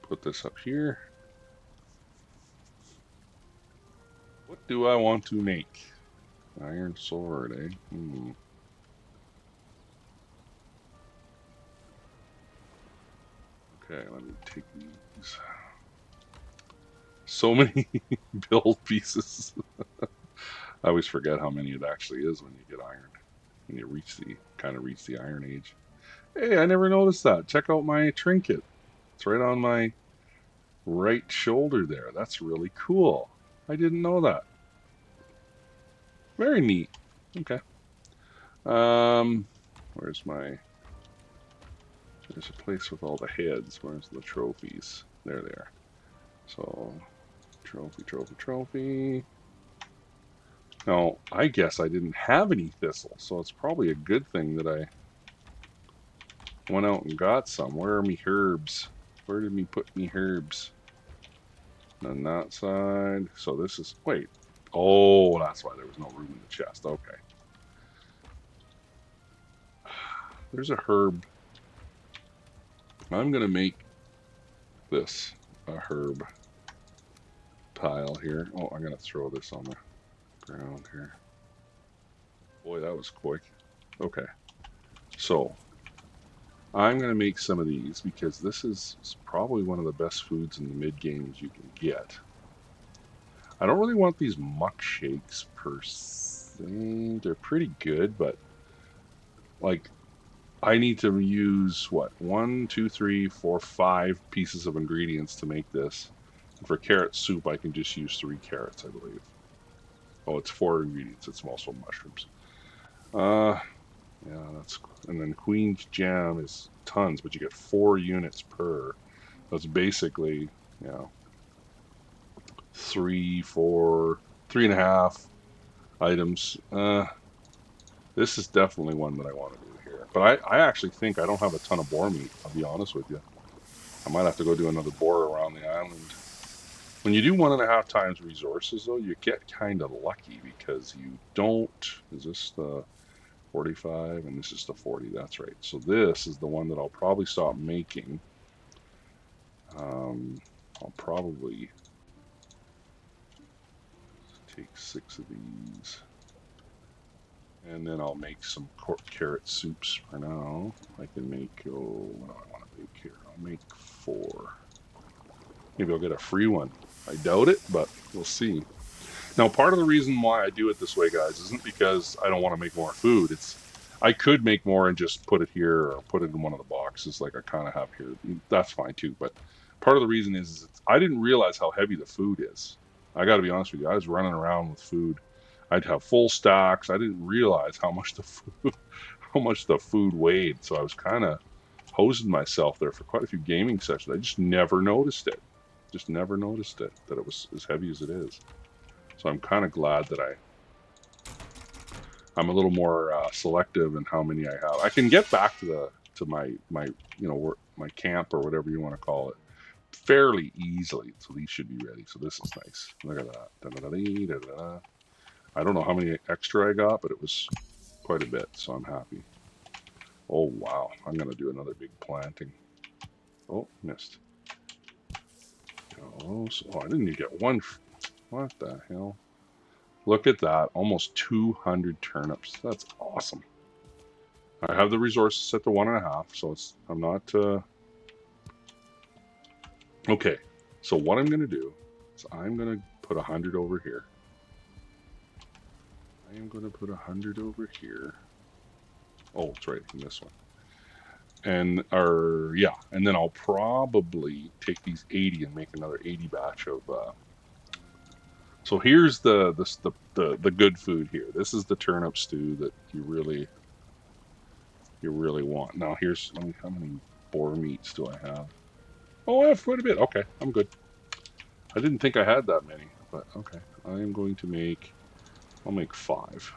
put this up here. What do I want to make? Iron sword, eh? Okay, let me take these. So many build pieces. I always forget how many it actually is when you get iron, when you kind of reach the iron age. Hey, I never noticed that. Check out my trinket. It's right on my right shoulder there. That's really cool. I didn't know that. Very neat. Okay. Where's my... There's a place with all the heads. Where's the trophies? There they are. So, trophy. Now, I guess I didn't have any thistle, so it's probably a good thing that I went out and got some. Where are me herbs? Where did me put me herbs? On that side. So this is... Wait. Oh, that's why there was no room in the chest. Okay. There's a herb. I'm going to make this a herb pile here. Oh, I'm going to throw this on the ground here. Boy, that was quick. Okay. So, I'm going to make some of these because this is probably one of the best foods in the mid-games you can get. I don't really want these muck shakes per se. They're pretty good, but like I need to use what, 1, 2, 3, 4, 5 pieces of ingredients to make this. And for carrot soup, I can just use 3 carrots, I believe. Oh, it's 4 ingredients. It's also mushrooms. Yeah, that's... And then Queen's Jam is tons, but you get 4 units per. That's basically, you know, 3.5 items. This is definitely one that I want to do here. But I actually think I don't have a ton of boar meat, I'll be honest with you. I might have to go do another boar around the island. When you do 1.5 times resources, though, you get kind of lucky because you don't... Is this the 45? And this is the 40. That's right. So this is the one that I'll probably stop making. I'll probably take 6 of these. And then I'll make some carrot soups for now. I can make, oh, what do I want to make here? I'll make 4. Maybe I'll get a free one. I doubt it, but we'll see. Now, part of the reason why I do it this way, guys, isn't because I don't want to make more food. It's I could make more and just put it here or put it in one of the boxes like I kind of have here. That's fine too. But part of the reason is I didn't realize how heavy the food is. I got to be honest with you. I was running around with food. I'd have full stacks. I didn't realize how much the food weighed. So I was kind of hosing myself there for quite a few gaming sessions. I just never noticed it. Just never noticed it, that it was as heavy as it is. So I'm kind of glad that I'm a little more selective in how many I have. I can get back to my my camp or whatever you want to call it fairly easily. So these should be ready. So this is nice. Look at that. Da-da-da-dee-da-da-da. I don't know how many extra I got, but it was quite a bit. So I'm happy. Oh wow! I'm gonna do another big planting. Oh, missed. Oh, I didn't even get one. What the hell? Look at that. Almost 200 turnips. That's awesome. I have the resources set to 1.5, so I'm not... Okay, so what I'm going to do is I'm going to put 100 over here. I am going to put 100 over here. Oh, it's right in this one. And, yeah, and then I'll probably take these 80 and make another 80 batch of... So here's the good food here. This is the turnip stew that you really want. Now here's how many boar meats do I have? Oh, I have quite a bit. Okay, I'm good. I didn't think I had that many, but okay. I am going to make... I'll make 5.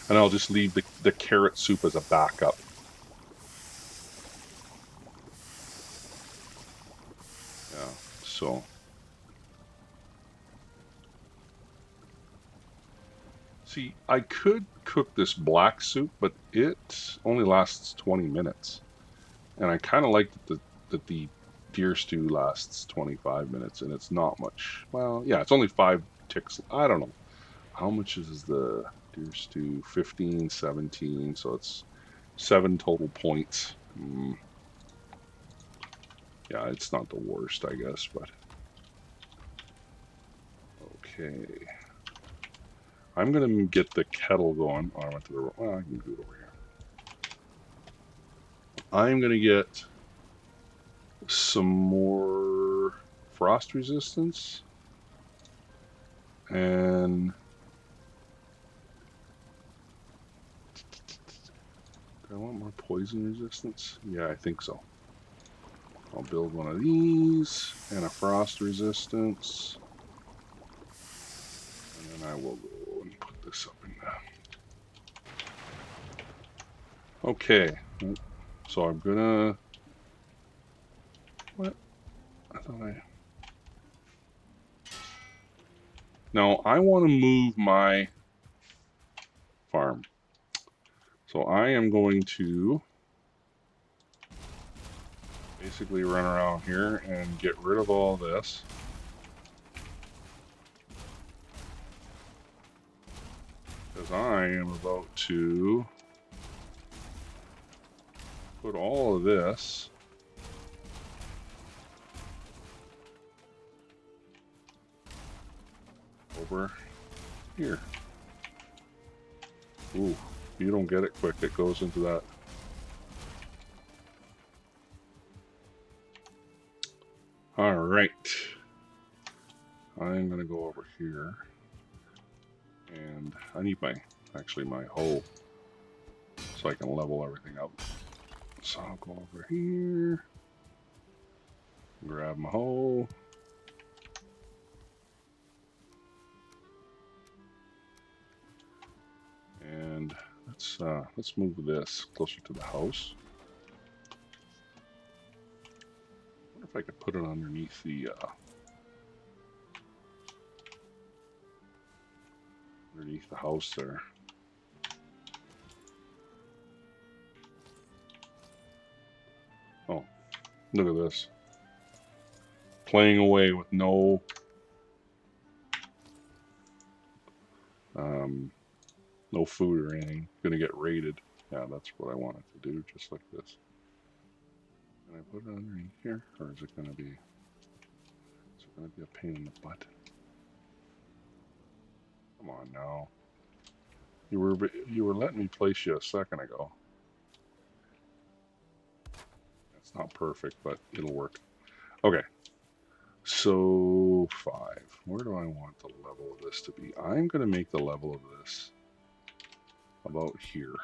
And I'll just leave the carrot soup as a backup. Yeah, so... See, I could cook this black soup, but it only lasts 20 minutes. And I kind of like that the deer stew lasts 25 minutes, and it's not much. Well, yeah, it's only 5 ticks. I don't know. How much is the deer stew? 15, 17, so it's 7 total points. Yeah, it's not the worst, I guess, but... Okay. I'm going to get the kettle going. Oh, I went to the, well, I can do it over here. I'm going to get some more frost resistance. And do I want more poison resistance? Yeah, I think so. I'll build one of these and a frost resistance. And then I will go and put this up in there. Okay. So I'm gonna, what? I thought I, now I want to move my farm. So I am going to basically run around here and get rid of all this. Because I am about to put all of this over here. Ooh, if you don't get it quick, it goes into that. All right. I'm gonna go over here, and I need actually my hoe so I can level everything up. So I'll go over here, grab my hoe. And let's move this closer to the house. I wonder if I could put it underneath the house there. Oh, look at this. Playing away with no no food or anything. Gonna get raided. Yeah, that's what I wanted to do, just like this. Can I put it underneath here, or is it gonna be a pain in the butt? Come on now. You were letting me place you a second ago. It's not perfect, but it'll work. Okay. So 5. Where do I want the level of this to be? I'm gonna make the level of this about here.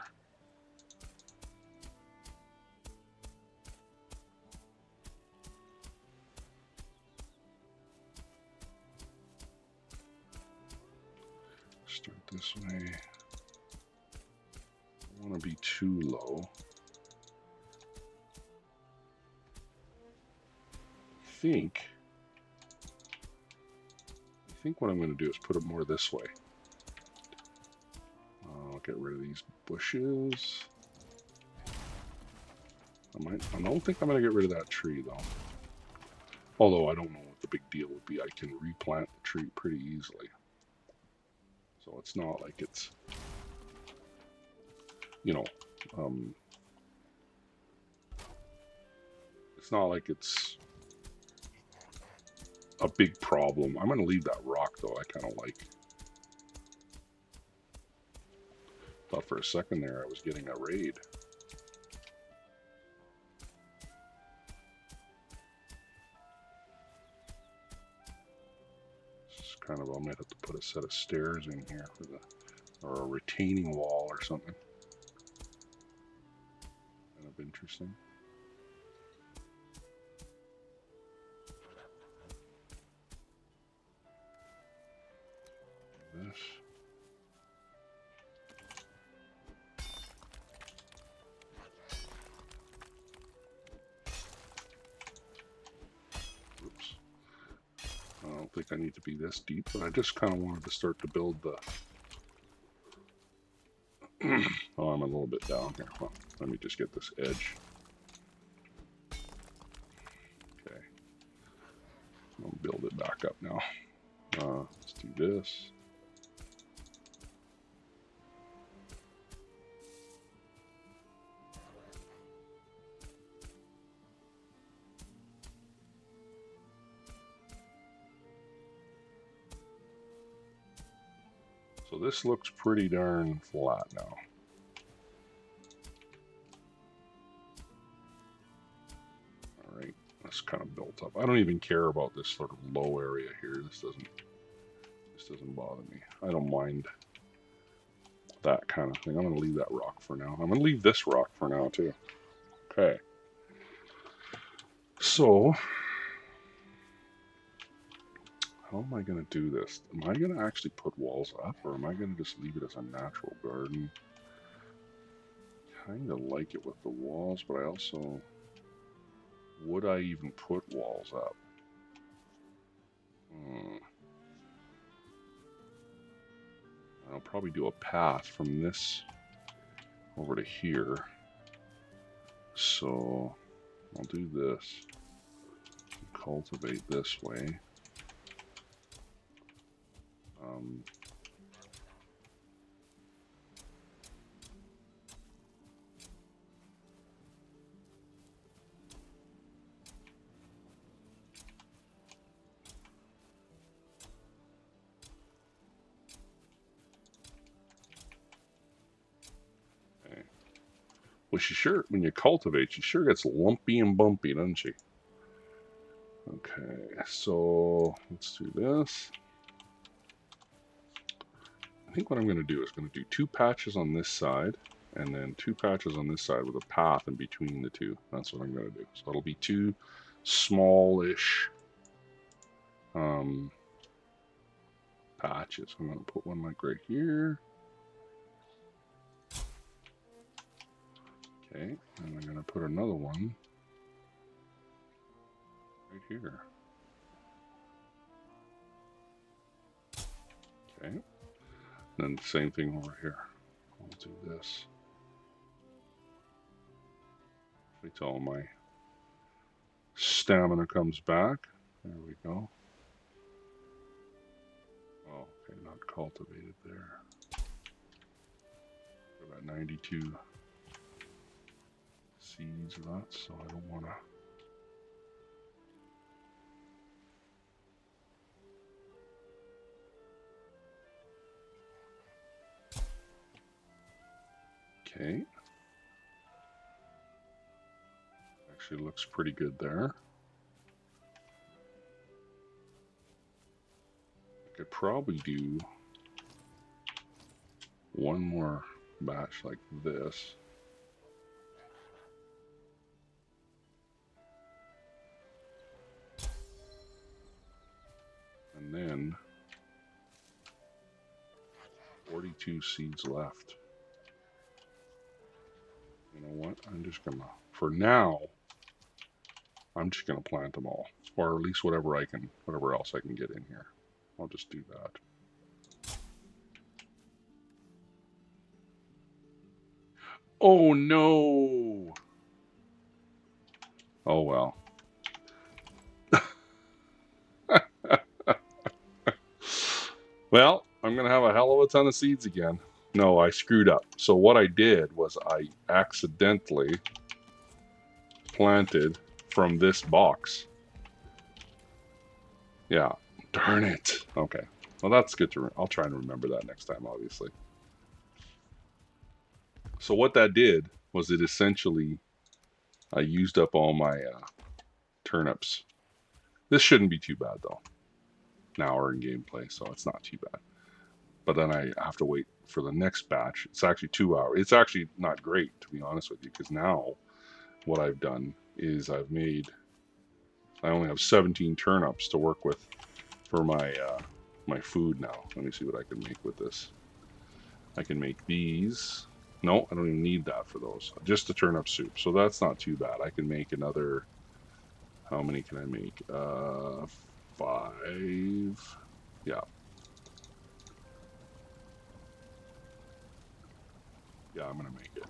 Start this way. I don't want to be too low. I think what I'm going to do is put it more this way. I'll get rid of these bushes. I don't think I'm going to get rid of that tree though. Although I don't know what the big deal would be. I can replant the tree pretty easily. So it's not like it's, you know, it's not like it's a big problem. I'm going to leave that rock though. I kind of like. Thought for a second there I was getting a raid. It's kind of, I might have to put a set of stairs in here for the, or a retaining wall or something. Kind of interesting. This. Oops. I don't think I need to be this deep, but I just kind of wanted to start to build the... Oh, I'm a little bit down here. Well, let me just get this edge. Okay. I'll build it back up now. Let's do this. So this looks pretty darn flat now. All right, that's kind of built up. I don't even care about this sort of low area here. This doesn't bother me. I don't mind that kind of thing. I'm going to leave that rock for now. I'm going to leave this rock for now too. Okay. So, how am I going to do this? Am I going to actually put walls up, or am I going to just leave it as a natural garden? Kind of like it with the walls, but I also... Would I even put walls up? I'll probably do a path from this over to here. So I'll do this. Cultivate this way. Well, she sure, when you cultivate, she sure gets lumpy and bumpy, doesn't she? Okay, so let's do this. I think what I'm going to do is going to do 2 patches on this side, and then 2 patches on this side with a path in between the 2. That's what I'm going to do. So it'll be 2 smallish patches. I'm going to put one like right here. Okay, and I'm going to put another one right here. Okay, and then the same thing over here. I'll do this. Wait till all my stamina comes back. There we go. Oh, okay, not cultivated there. Got 92 seeds of that, so I don't want to. Okay. Actually looks pretty good there. I could probably do one more batch like this. And then 42 seeds left. You know what? I'm just gonna, for now, I'm just gonna plant them all, or at least whatever else I can get in here. I'll just do that. Oh no! Oh well. Well, I'm gonna have a hell of a ton of seeds again. No, I screwed up. So what I did was I accidentally planted from this box. Yeah, darn it. Okay, well that's good to, I'll try and remember that next time, obviously. So what that did was it essentially, I used up all my turnips. This shouldn't be too bad though. Now we're in gameplay, so it's not too bad. But then I have to wait for the next batch. It's actually 2 hours. It's actually not great, to be honest with you, because now what I've done is I only have 17 turnips to work with for my my food now. Let me see what I can make with this. I can make these. No, I don't even need that for those. Just the turnip soup. So that's not too bad. I can make another. How many can I make? 5. Yeah. Yeah, I'm gonna make it.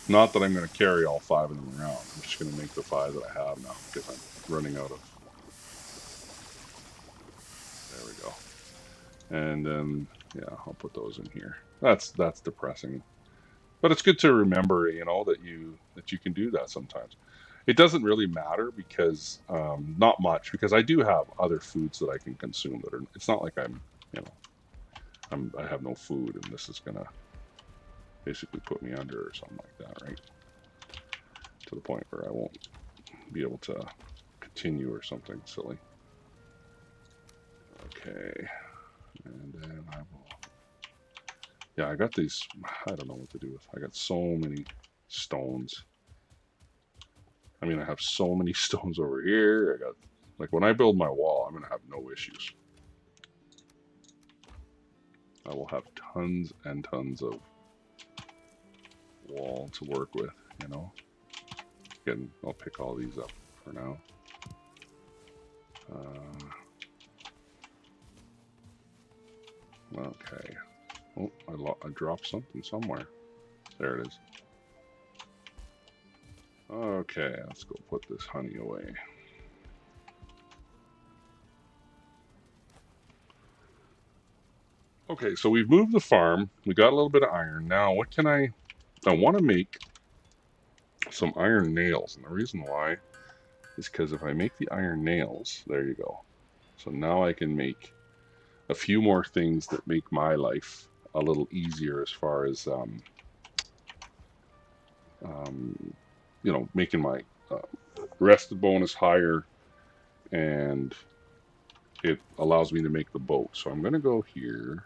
Not that I'm gonna carry all 5 of them around. I'm just gonna make the 5 that I have now because I'm running out of. There we go. And then yeah, I'll put those in here. That's depressing, but it's good to remember, you know, that you can do that sometimes. It doesn't really matter because not much, because I do have other foods that I can consume that are. It's not like I'm, you know, I have no food, and this is gonna basically put me under or something like that, right? To the point where I won't be able to continue or something silly. Okay, and then I will. Yeah, I got these. I don't know what to do with. I got so many stones. I mean, I have so many stones over here. I got, like, when I build my wall, I'm gonna have no issues. I will have tons and tons of wall to work with, you know. Again, I'll pick all these up for now. Okay. Oh, I dropped something somewhere. There it is. Okay, let's go put this honey away. Okay, so we've moved the farm. We got a little bit of iron. Now, what can I want to make some iron nails. And the reason why is because if I make the iron nails, there you go. So now I can make a few more things that make my life a little easier as far as, you know, making my rested bonus higher, and it allows me to make the boat. So I'm going to go here.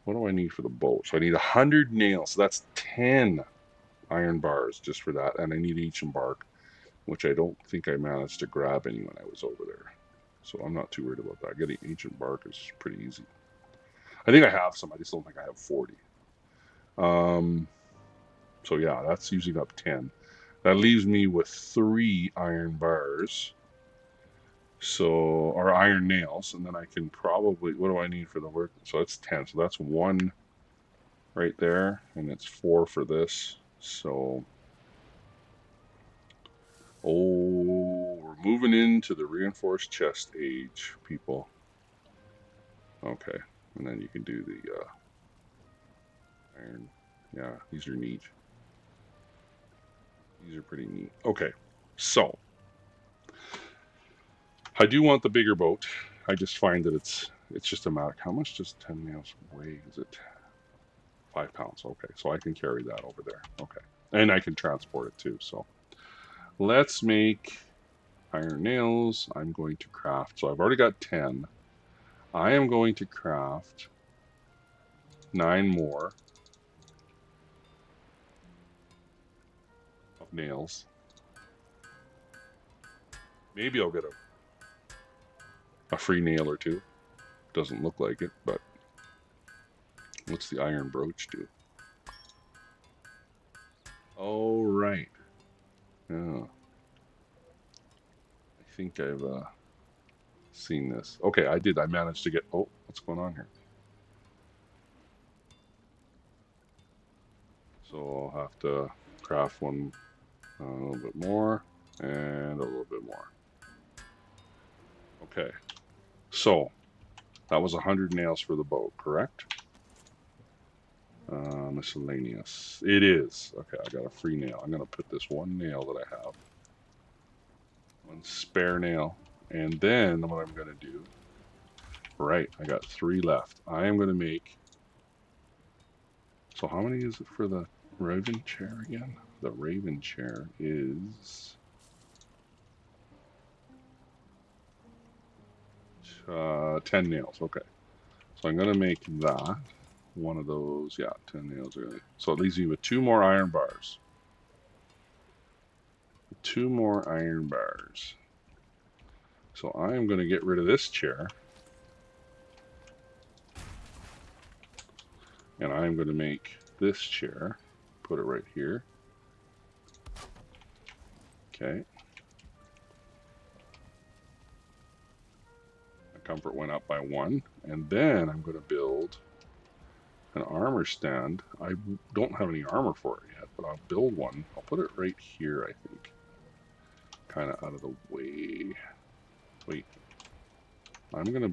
What do I need for the boat? So I need 100 nails. So that's 10 iron bars just for that. And I need ancient bark, which I don't think I managed to grab any when I was over there. So I'm not too worried about that. Getting ancient bark is pretty easy. I think I have some. I just don't think I have 40. So yeah, that's using up 10. That leaves me with 3 iron bars. So, or iron nails, and then I can probably, what do I need for the work? So that's 10. So that's 1 right there, and it's 4 for this. So, oh, we're moving into the reinforced chest age, people. Okay, and then you can do the iron. Yeah, these are neat. These are pretty neat. Okay, so I do want the bigger boat. I just find that it's just a matter. How much does 10 nails weigh? Is it 5 pounds? Okay, so I can carry that over there. Okay, and I can transport it too. So let's make iron nails. I'm going to craft. So I've already got 10. I am going to craft 9 more of nails. Maybe I'll get a free nail or two. Doesn't look like it, but what's the iron brooch do? Oh, right. Yeah. I think I've seen this. Okay, I did. I managed to get... Oh, what's going on here? So I'll have to craft one a little bit more and a little bit more. Okay. So that was 100 nails for the boat, correct? Miscellaneous. It is. Okay, I got a free nail. I'm going to put this 1 nail that I have. 1 spare nail. And then what I'm going to do... Right, I got 3 left. I am going to make... So how many is it for the Raven chair again? The Raven chair is... 10 nails. Okay. So I'm going to make that. One of those. Yeah, 10 nails. So it leaves me with 2 more iron bars. 2 more iron bars. So I am going to get rid of this chair. And I'm going to make this chair. Put it right here. Okay. My comfort went up by 1. And then I'm going to build an armor stand. I don't have any armor for it yet, but I'll build one. I'll put it right here, I think. Kind of out of the way. Wait. I'm gonna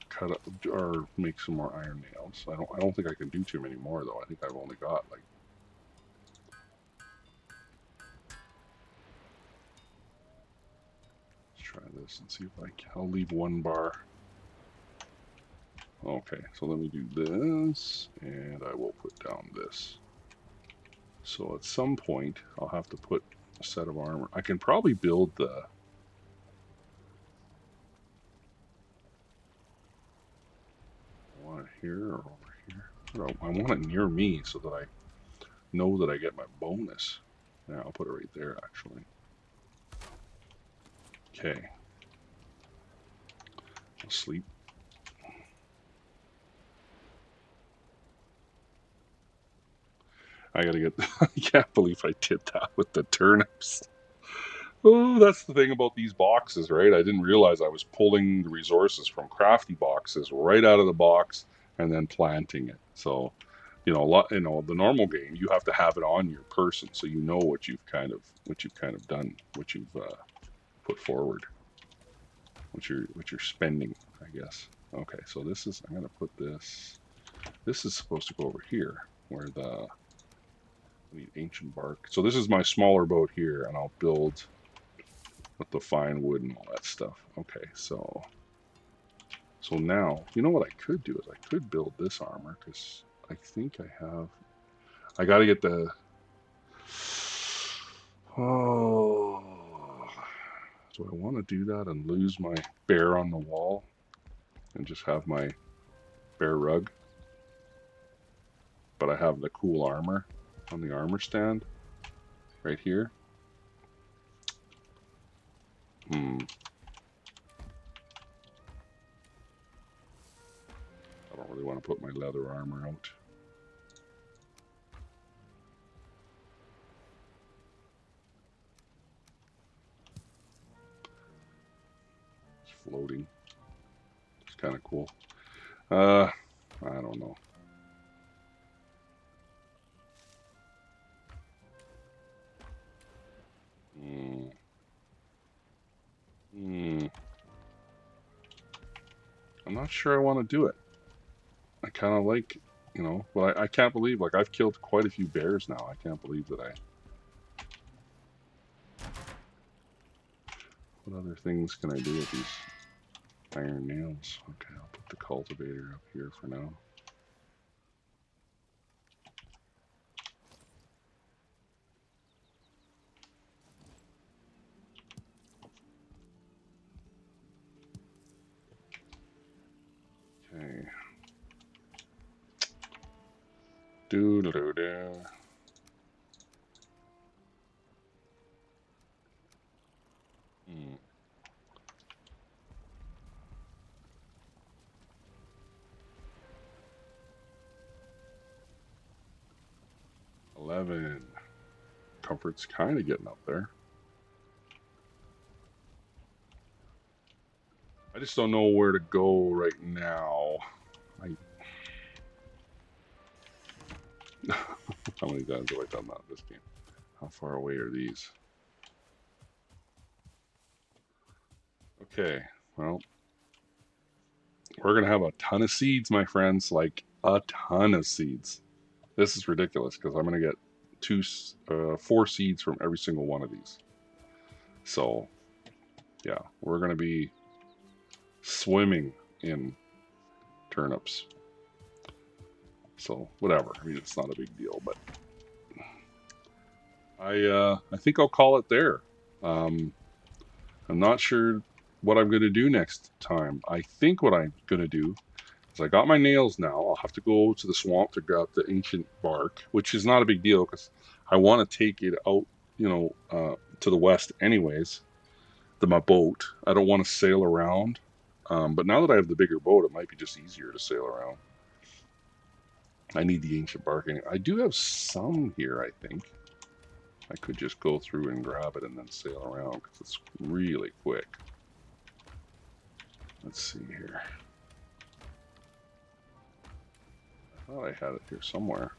cut up or make some more iron nails. I don't think I can do too many more though. I think I've only got like... Let's try this and see if I'll leave 1 bar. Okay, so let me do this, and I will put down this. So at some point, I'll have to put a set of armor. I can probably build the... I want it here or over here. I want it near me so that I know that I get my bonus. Yeah, I'll put it right there, actually. Okay. I'll sleep. I gotta get... I can't believe I did that with the turnips. Oh, that's the thing about these boxes, right? I didn't realize I was pulling the resources from CraftyBoxes right out of the box and then planting it. So, you know, the normal game, you have to have it on your person so you know what you've kind of done, what you've put forward, what you're spending, I guess. Okay, so this is... I'm gonna put this. This is supposed to go over here where the... I need ancient bark. So this is my smaller boat here, and I'll build with the fine wood and all that stuff. Okay, so now, you know what I could do is I could build this armor, because I think I have... I gotta get the... Oh, do I want to do that and lose my bear on the wall and just have my bear rug? But I have the cool armor on the armor stand right here. I don't really want to put my leather armor out. It's floating. It's kind of cool. I don't know. I'm not sure I want to do it. I kind of like, you know, but I can't believe, like, I've killed quite a few bears now. I can't believe that I... What other things can I do with these iron nails? Okay, I'll put the cultivator up here for now. Okay. Doo-doo-doo. 11. Comfort's kind of getting up there. I just don't know where to go right now. How many times have I done that in this game? How far away are these? Okay, well, we're going to have a ton of seeds, my friends, like a ton of seeds. This is ridiculous because I'm going to get 4 seeds from every single one of these. So, yeah, we're going to be swimming in turnips. So, whatever. I mean, it's not a big deal, but I think I'll call it there. I'm not sure what I'm going to do next time. I think what I'm going to do is I got my nails now. I'll have to go to the swamp to grab the ancient bark, which is not a big deal because I want to take it out, you know, to the west anyways, my boat. I don't want to sail around. But now that I have the bigger boat, it might be just easier to sail around. I need the ancient bark. I do have some here, I think. I could just go through and grab it and then sail around because it's really quick. Let's see here. I thought I had it here somewhere.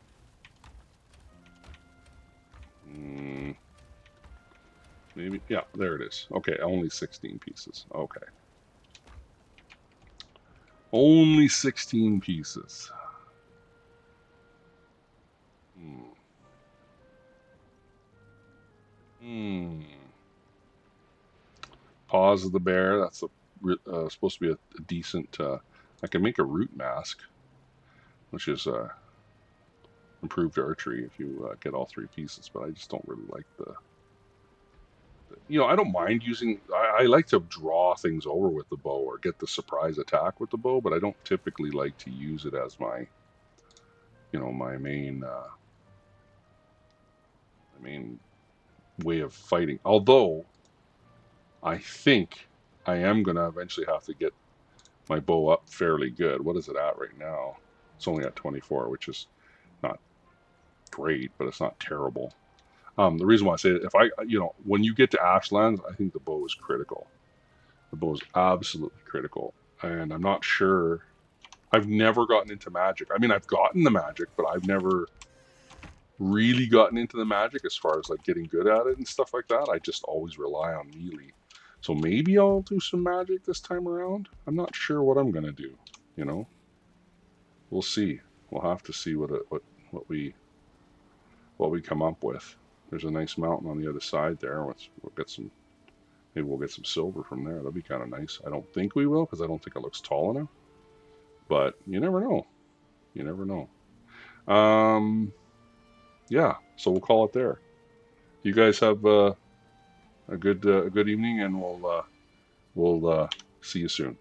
Maybe, yeah, there it is. Okay, only 16 pieces. Okay. Only 16 pieces. Paws of the bear. That's supposed to be a decent I can make a root mask, which is improved archery if you get all 3 pieces, but I just don't really like you know, I don't mind using, I like to draw things over with the bow or get the surprise attack with the bow, but I don't typically like to use it as my, you know, my main way of fighting. Although, I think I am going to eventually have to get my bow up fairly good. What is it at right now? It's only at 24, which is not great, but it's not terrible. The reason why I say it, if I, you know, when you get to Ashlands, I think the bow is critical. The bow is absolutely critical. And I'm not sure, I've never gotten into magic. I mean, I've gotten the magic, but I've never really gotten into the magic as far as like getting good at it and stuff like that. I just always rely on melee. So maybe I'll do some magic this time around. I'm not sure what I'm gonna do. You know, we'll see. We'll have to see what we come up with. There's a nice mountain on the other side there. We'll get some. Maybe we'll get some silver from there. That'd be kind of nice. I don't think we will because I don't think it looks tall enough. But you never know. You never know. Yeah. So we'll call it there. You guys have a good evening, and we'll see you soon.